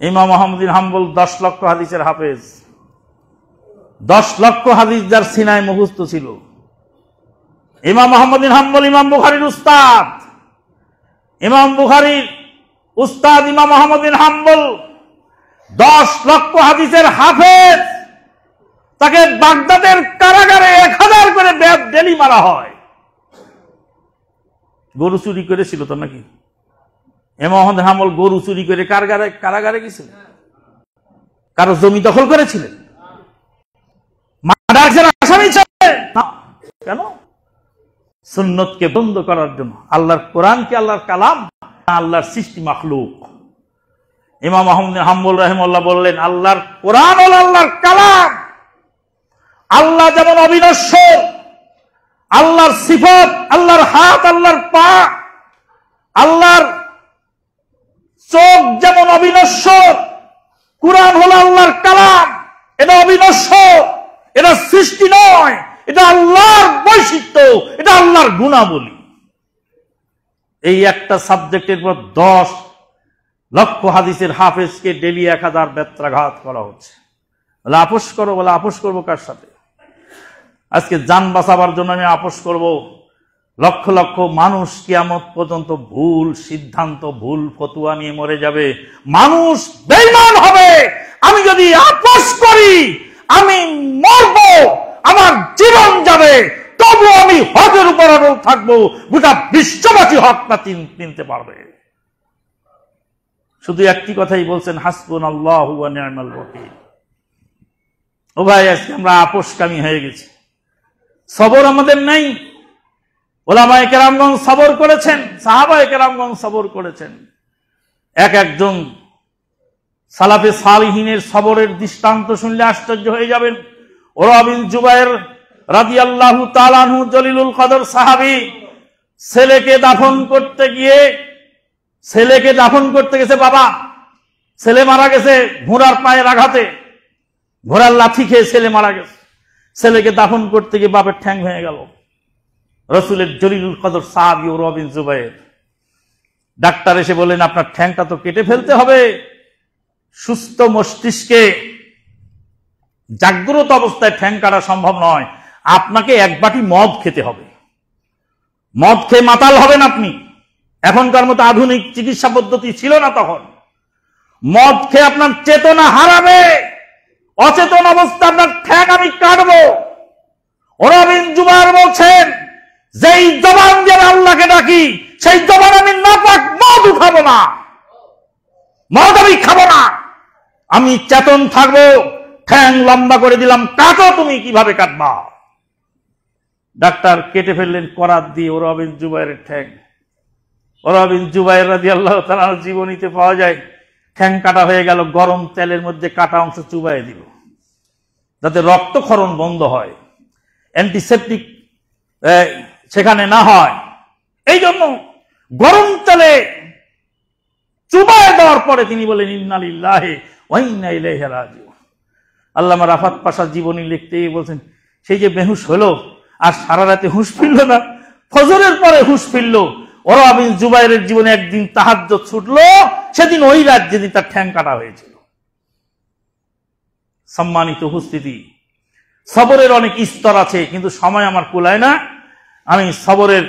ইমাম আহমদ বিন হাম্বল 10 লক্ষ হাদিসের হাফেজ, 10 লক্ষ হাদিস যার সিনায় মুখস্থ ছিল। ইমাম আহমদ বিন হাম্বল ইমাম বুখারীর উস্তাদ, ইমাম বুখারীর উস্তাদ ইমাম আহমদ বিন হাম্বল 10 লক্ষ হাদিসের হাফেজ। তাকে বাগদাদের কারাগারে 1000 করে ডেলি মারা হয়। গরু চুরি করেছিল তো নাকি? ইমাম আহমদ বিন হাম্বল গরু চুরি করে কারাগারে গেছিলেন? কারো জমি দখল করেছিলেন? মার্ডারের আসামি ছিলেন না? কেন? সুন্নতকে বন্ধ করার জন্য। আল্লাহর কোরআন কি আল্লাহর কালাম, আল্লাহর সৃষ্টি মাখলুক? ইমাম আহমদ বিন হাম্বল রাহিমাহুল্লাহ বললেন, আল্লাহর কোরআন হলো আল্লাহর কালাম। আল্লাহ যেমন অবিনশ্বর, আল্লাহর সিফত, আল্লাহর হাত, আল্লাহর পা, আল্লাহর চোখ যেমন অবিনশ্বর, কোরআন হলো আল্লাহর কালাম। এটা অবিনশ্বর, এটা সৃষ্টি নয়, এটা আল্লাহর বৈশিষ্ট্য, এটা আল্লাহর গুণাবলী। এই একটা সাবজেক্টের পর 10 লক্ষ হাদিসের হাফেজকে ডেলি 1000 ব্যত্রাঘাত করা হচ্ছে। বলে আপোষ করো, বলে আপোষ করবো কার সাথে? আজকে জান বাঁচাবার জন্য আমি আপোষ করব। লক্ষ লক্ষ মানুষ কিয়ামত পর্যন্ত ভুল সিদ্ধান্ত, ভুল ফতুয়া নিয়ে মরে যাবে। মানুষ বেঈমান হবে। আমি যদি আপোষ করি, আমি মরব, আমার জীবন যাবে, তবু আমি হকের উপর অটল থাকবো। গোটা বিশ্ববাসী হকটা চিনতে পারবে। শুধু একটি কথাই বলছেন, হাসবুনাল্লাহু ওয়া নি'মাল ওয়াকিল। ও ভাই, আজকে আমরা আপোষকামী হয়ে গেছি। সবর আমাদের নাই। ওলামায়ে কেরামগণ সবর করেছেন, সাহাবায়ে কেরামগণ সবর করেছেন। একজন সালাফে সালিহিনের সবরের দৃষ্টান্ত শুনলে আশ্চর্য হয়ে যাবেন। উরওয়া বিন জুবায়ের রাদিয়াল্লাহু তাআলা আনহু জলিলুল কদর সাহাবী, ছেলেকে দাফন করতে গেছে বাবা। ছেলে মারা গেছে ঘোড়ার পায়ের আঘাতে, ঘোড়ার লাথি খেয়ে ছেলে মারা গেছে। ছেলেকে দাফন করতে গিয়ে বাপের ঠ্যাং ভেঙে গেল। রাসূলের জলিলুল কদর সাহাবী উরওয়া বিন জুবায়ের, ডাক্তার এসে বললেন, আপনার ঠ্যাংটা তো কেটে ফেলতে হবে। সুস্থ মস্তিষ্কে জাগ্রত অবস্থায় ঠ্যাং কাটা সম্ভব নয়। আপনাকে 1 বাটি মদ খেতে হবে। মদ খেয়ে মাতাল হবেন আপনি। এখনকার মতো আধুনিক চিকিৎসা পদ্ধতি ছিল না তখন। মদ খেয়ে আপনার চেতনা হারাবে। অচেতন অবস্থা আপনার ঠ্যাং আমি কাটবো। উরওয়া বিন জুবায়ের বলছেন, যেই জবান দিয়ে আল্লাহকে ডাকি, সেই জবান আমি নাপাক মদ উঠাবো না, মদ আমি খাবো না। আমি চেতন থাকবো। ঠ্যাং লম্বা করে দিলাম, কাটো। তুমি কিভাবে কাটবা? ডাক্তার কেটে ফেললেন করাত দিয়ে উরওয়া বিন জুবায়েরের ঠ্যাং। উরওয়া বিন জুবায়ের রাদিয়াল্লাহু তাআলা জীবনীতে পাওয়া যায়, ঠ্যাং কাটা হয়ে গেল, গরম তেলের মধ্যে কাটা অংশ চুবাইয়ে দিল যাতে রক্তক্ষরণ বন্ধ হয়, অ্যান্টিসেপটিক সেখানে না হয়। এই জন্য গরম তেলে চুবাইয়ে দেওয়ার পরে তিনি বলেন, ইন্না লিল্লাহি ওয়া ইন্না ইলাইহি রাজিউন। আল্লামা রাফাত পাশা জীবনী লিখতে বলছেন, সেই যে বেহুশ হলো আর সারা রাতে হুঁশ ফিরল না, ফজরের পরে হুঁশ ফিরল। উরওয়া বিন জুবায়েরের জীবনে একদিন তাহাজ্জুদ ছুটলো, সেদিন ওই রাত যেদিন তার ঠ্যাং কাটা হয়েছিল। সম্মানিত উপস্থিতি, সবরের অনেক স্তর আছে, কিন্তু সময় আমার কুলায় না। আমি সবরের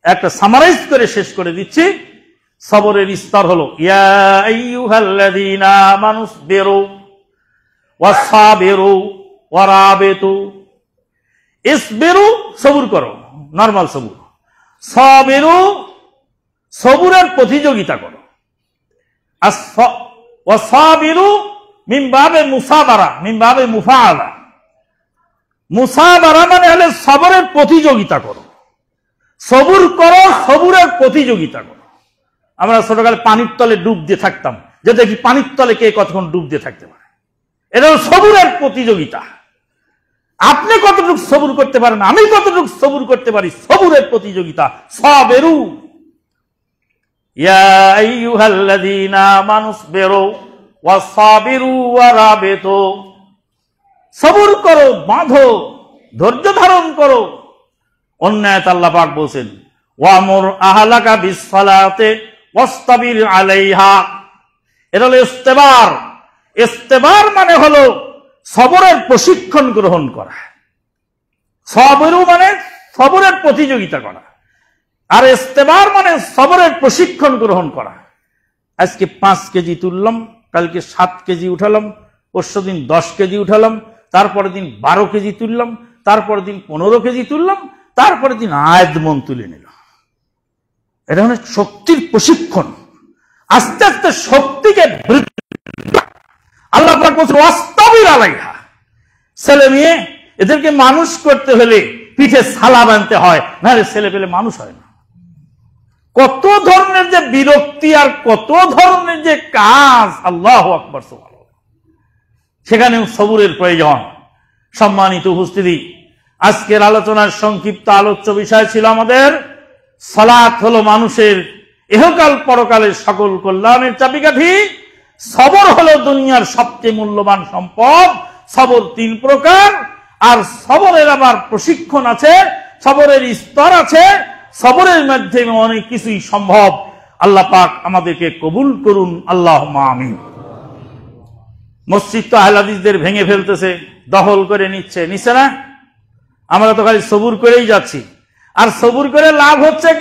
একটা সামারাইজ করে শেষ করে দিচ্ছি। সবরের স্তর হলো, ইয়া আইয়ুহাল্লাযীনা আমানুসবিরু ওয়াসাবিরু ওয়ারাবিতু। ইসবিরু, সবুর করো, নরমাল সবুর। সাবিরু, সবুরের প্রতিযোগিতা করো। ওয়াসাবিরু মিন বাবে মুসাবারা, মিন বাবে মুফাআলা। মুসাবারা মানে হলে সবরের প্রতিযোগিতা করো। সবুর করো, সবুরের প্রতিযোগিতা করো। আমরা ছোটকালে পানির তলে ডুব দিয়ে থাকতাম, যে দেখি পানির তলে কে কতক্ষণ ডুব দিয়ে থাকতে পারে। এটা হলো সবুরের প্রতিযোগিতা। আপনি কতটুকু সবুর করতে পারেন, আমি কতটুকু সবুর করতে পারি, সবুরের প্রতিযোগিতা। সাবেরু ইয়া আইয়ুহাল্লাযীনা আমানু সবিরু ওয়াসাবিরু ওয়ারাবিতু, সবুর করো, বাঁধো, ধৈর্য ধারণ করো। অন্য আয়াতে আল্লাহ পাক বলেন ওয়ামুর আহলাকা বিসসালাতি ওয়াসতাবির আলাইহা। এটা হলো ইস্তেবার। ইস্তেবার মানে হলো সবরের প্রশিক্ষণ গ্রহণ করা। সবরু মানে সবরের প্রতিযোগিতা করা, আর ইস্তেবার মানে সবরের প্রশিক্ষণ গ্রহণ করা। আজকে 5 কেজি তুললাম, কালকে 7 কেজি উঠালাম, পরশু দিন 10 কেজি উঠালাম, তারপরের দিন 12 কেজি তুললাম, তারপরের দিন 15 কেজি তুললাম, তারপরের দিন আয়াত-মন তুলে নিলাম। এটা মানে শক্তির প্রশিক্ষণ। আস্তে আস্তে শক্তিকে আল্লাহ পাক বলেন ওয়াস্তাবির আলাইহা। ছেলে মেয়ে এদেরকে মানুষ করতে হলে পিঠে ছালা বাঁধতে হয়, নাহলে ছেলে পেলে মানুষ হয় না। কত ধরনের যে বিরক্তি আর কত ধরনের যে কাজ, আল্লাহু আকবার, সুবহানাল্লাহ। সেখানেও সবুরের প্রয়োজন। সম্মানিত উপস্থিতি, আজকের আলোচনার সংক্ষিপ্ত আলোচ্য বিষয় ছিল আমাদের সালাত হলো মানুষের ইহকাল পরকালের সকল কল্যাণের চাবিকাঠি। সবর হলো দুনিয়ার সবচেয়ে মূল্যবান সম্পদ। সবর 3 প্রকার, আর সবরের আবার প্রশিক্ষণ আছে, সবরের স্তর আছে। সবরের মাধ্যমে অনেক কিছুই সম্ভব। আল্লাহ পাক আমাদেরকে কবুল করুন, আল্লাহুম্মা আমিন। মসজিদ তো আহলে হাদিসদের ভেঙে ফেলতেছে, দখল করে নিচ্ছে না? আমরা তো খালি সবুর করেই যাচ্ছি, আর সবুর করে লাভ হচ্ছে কি?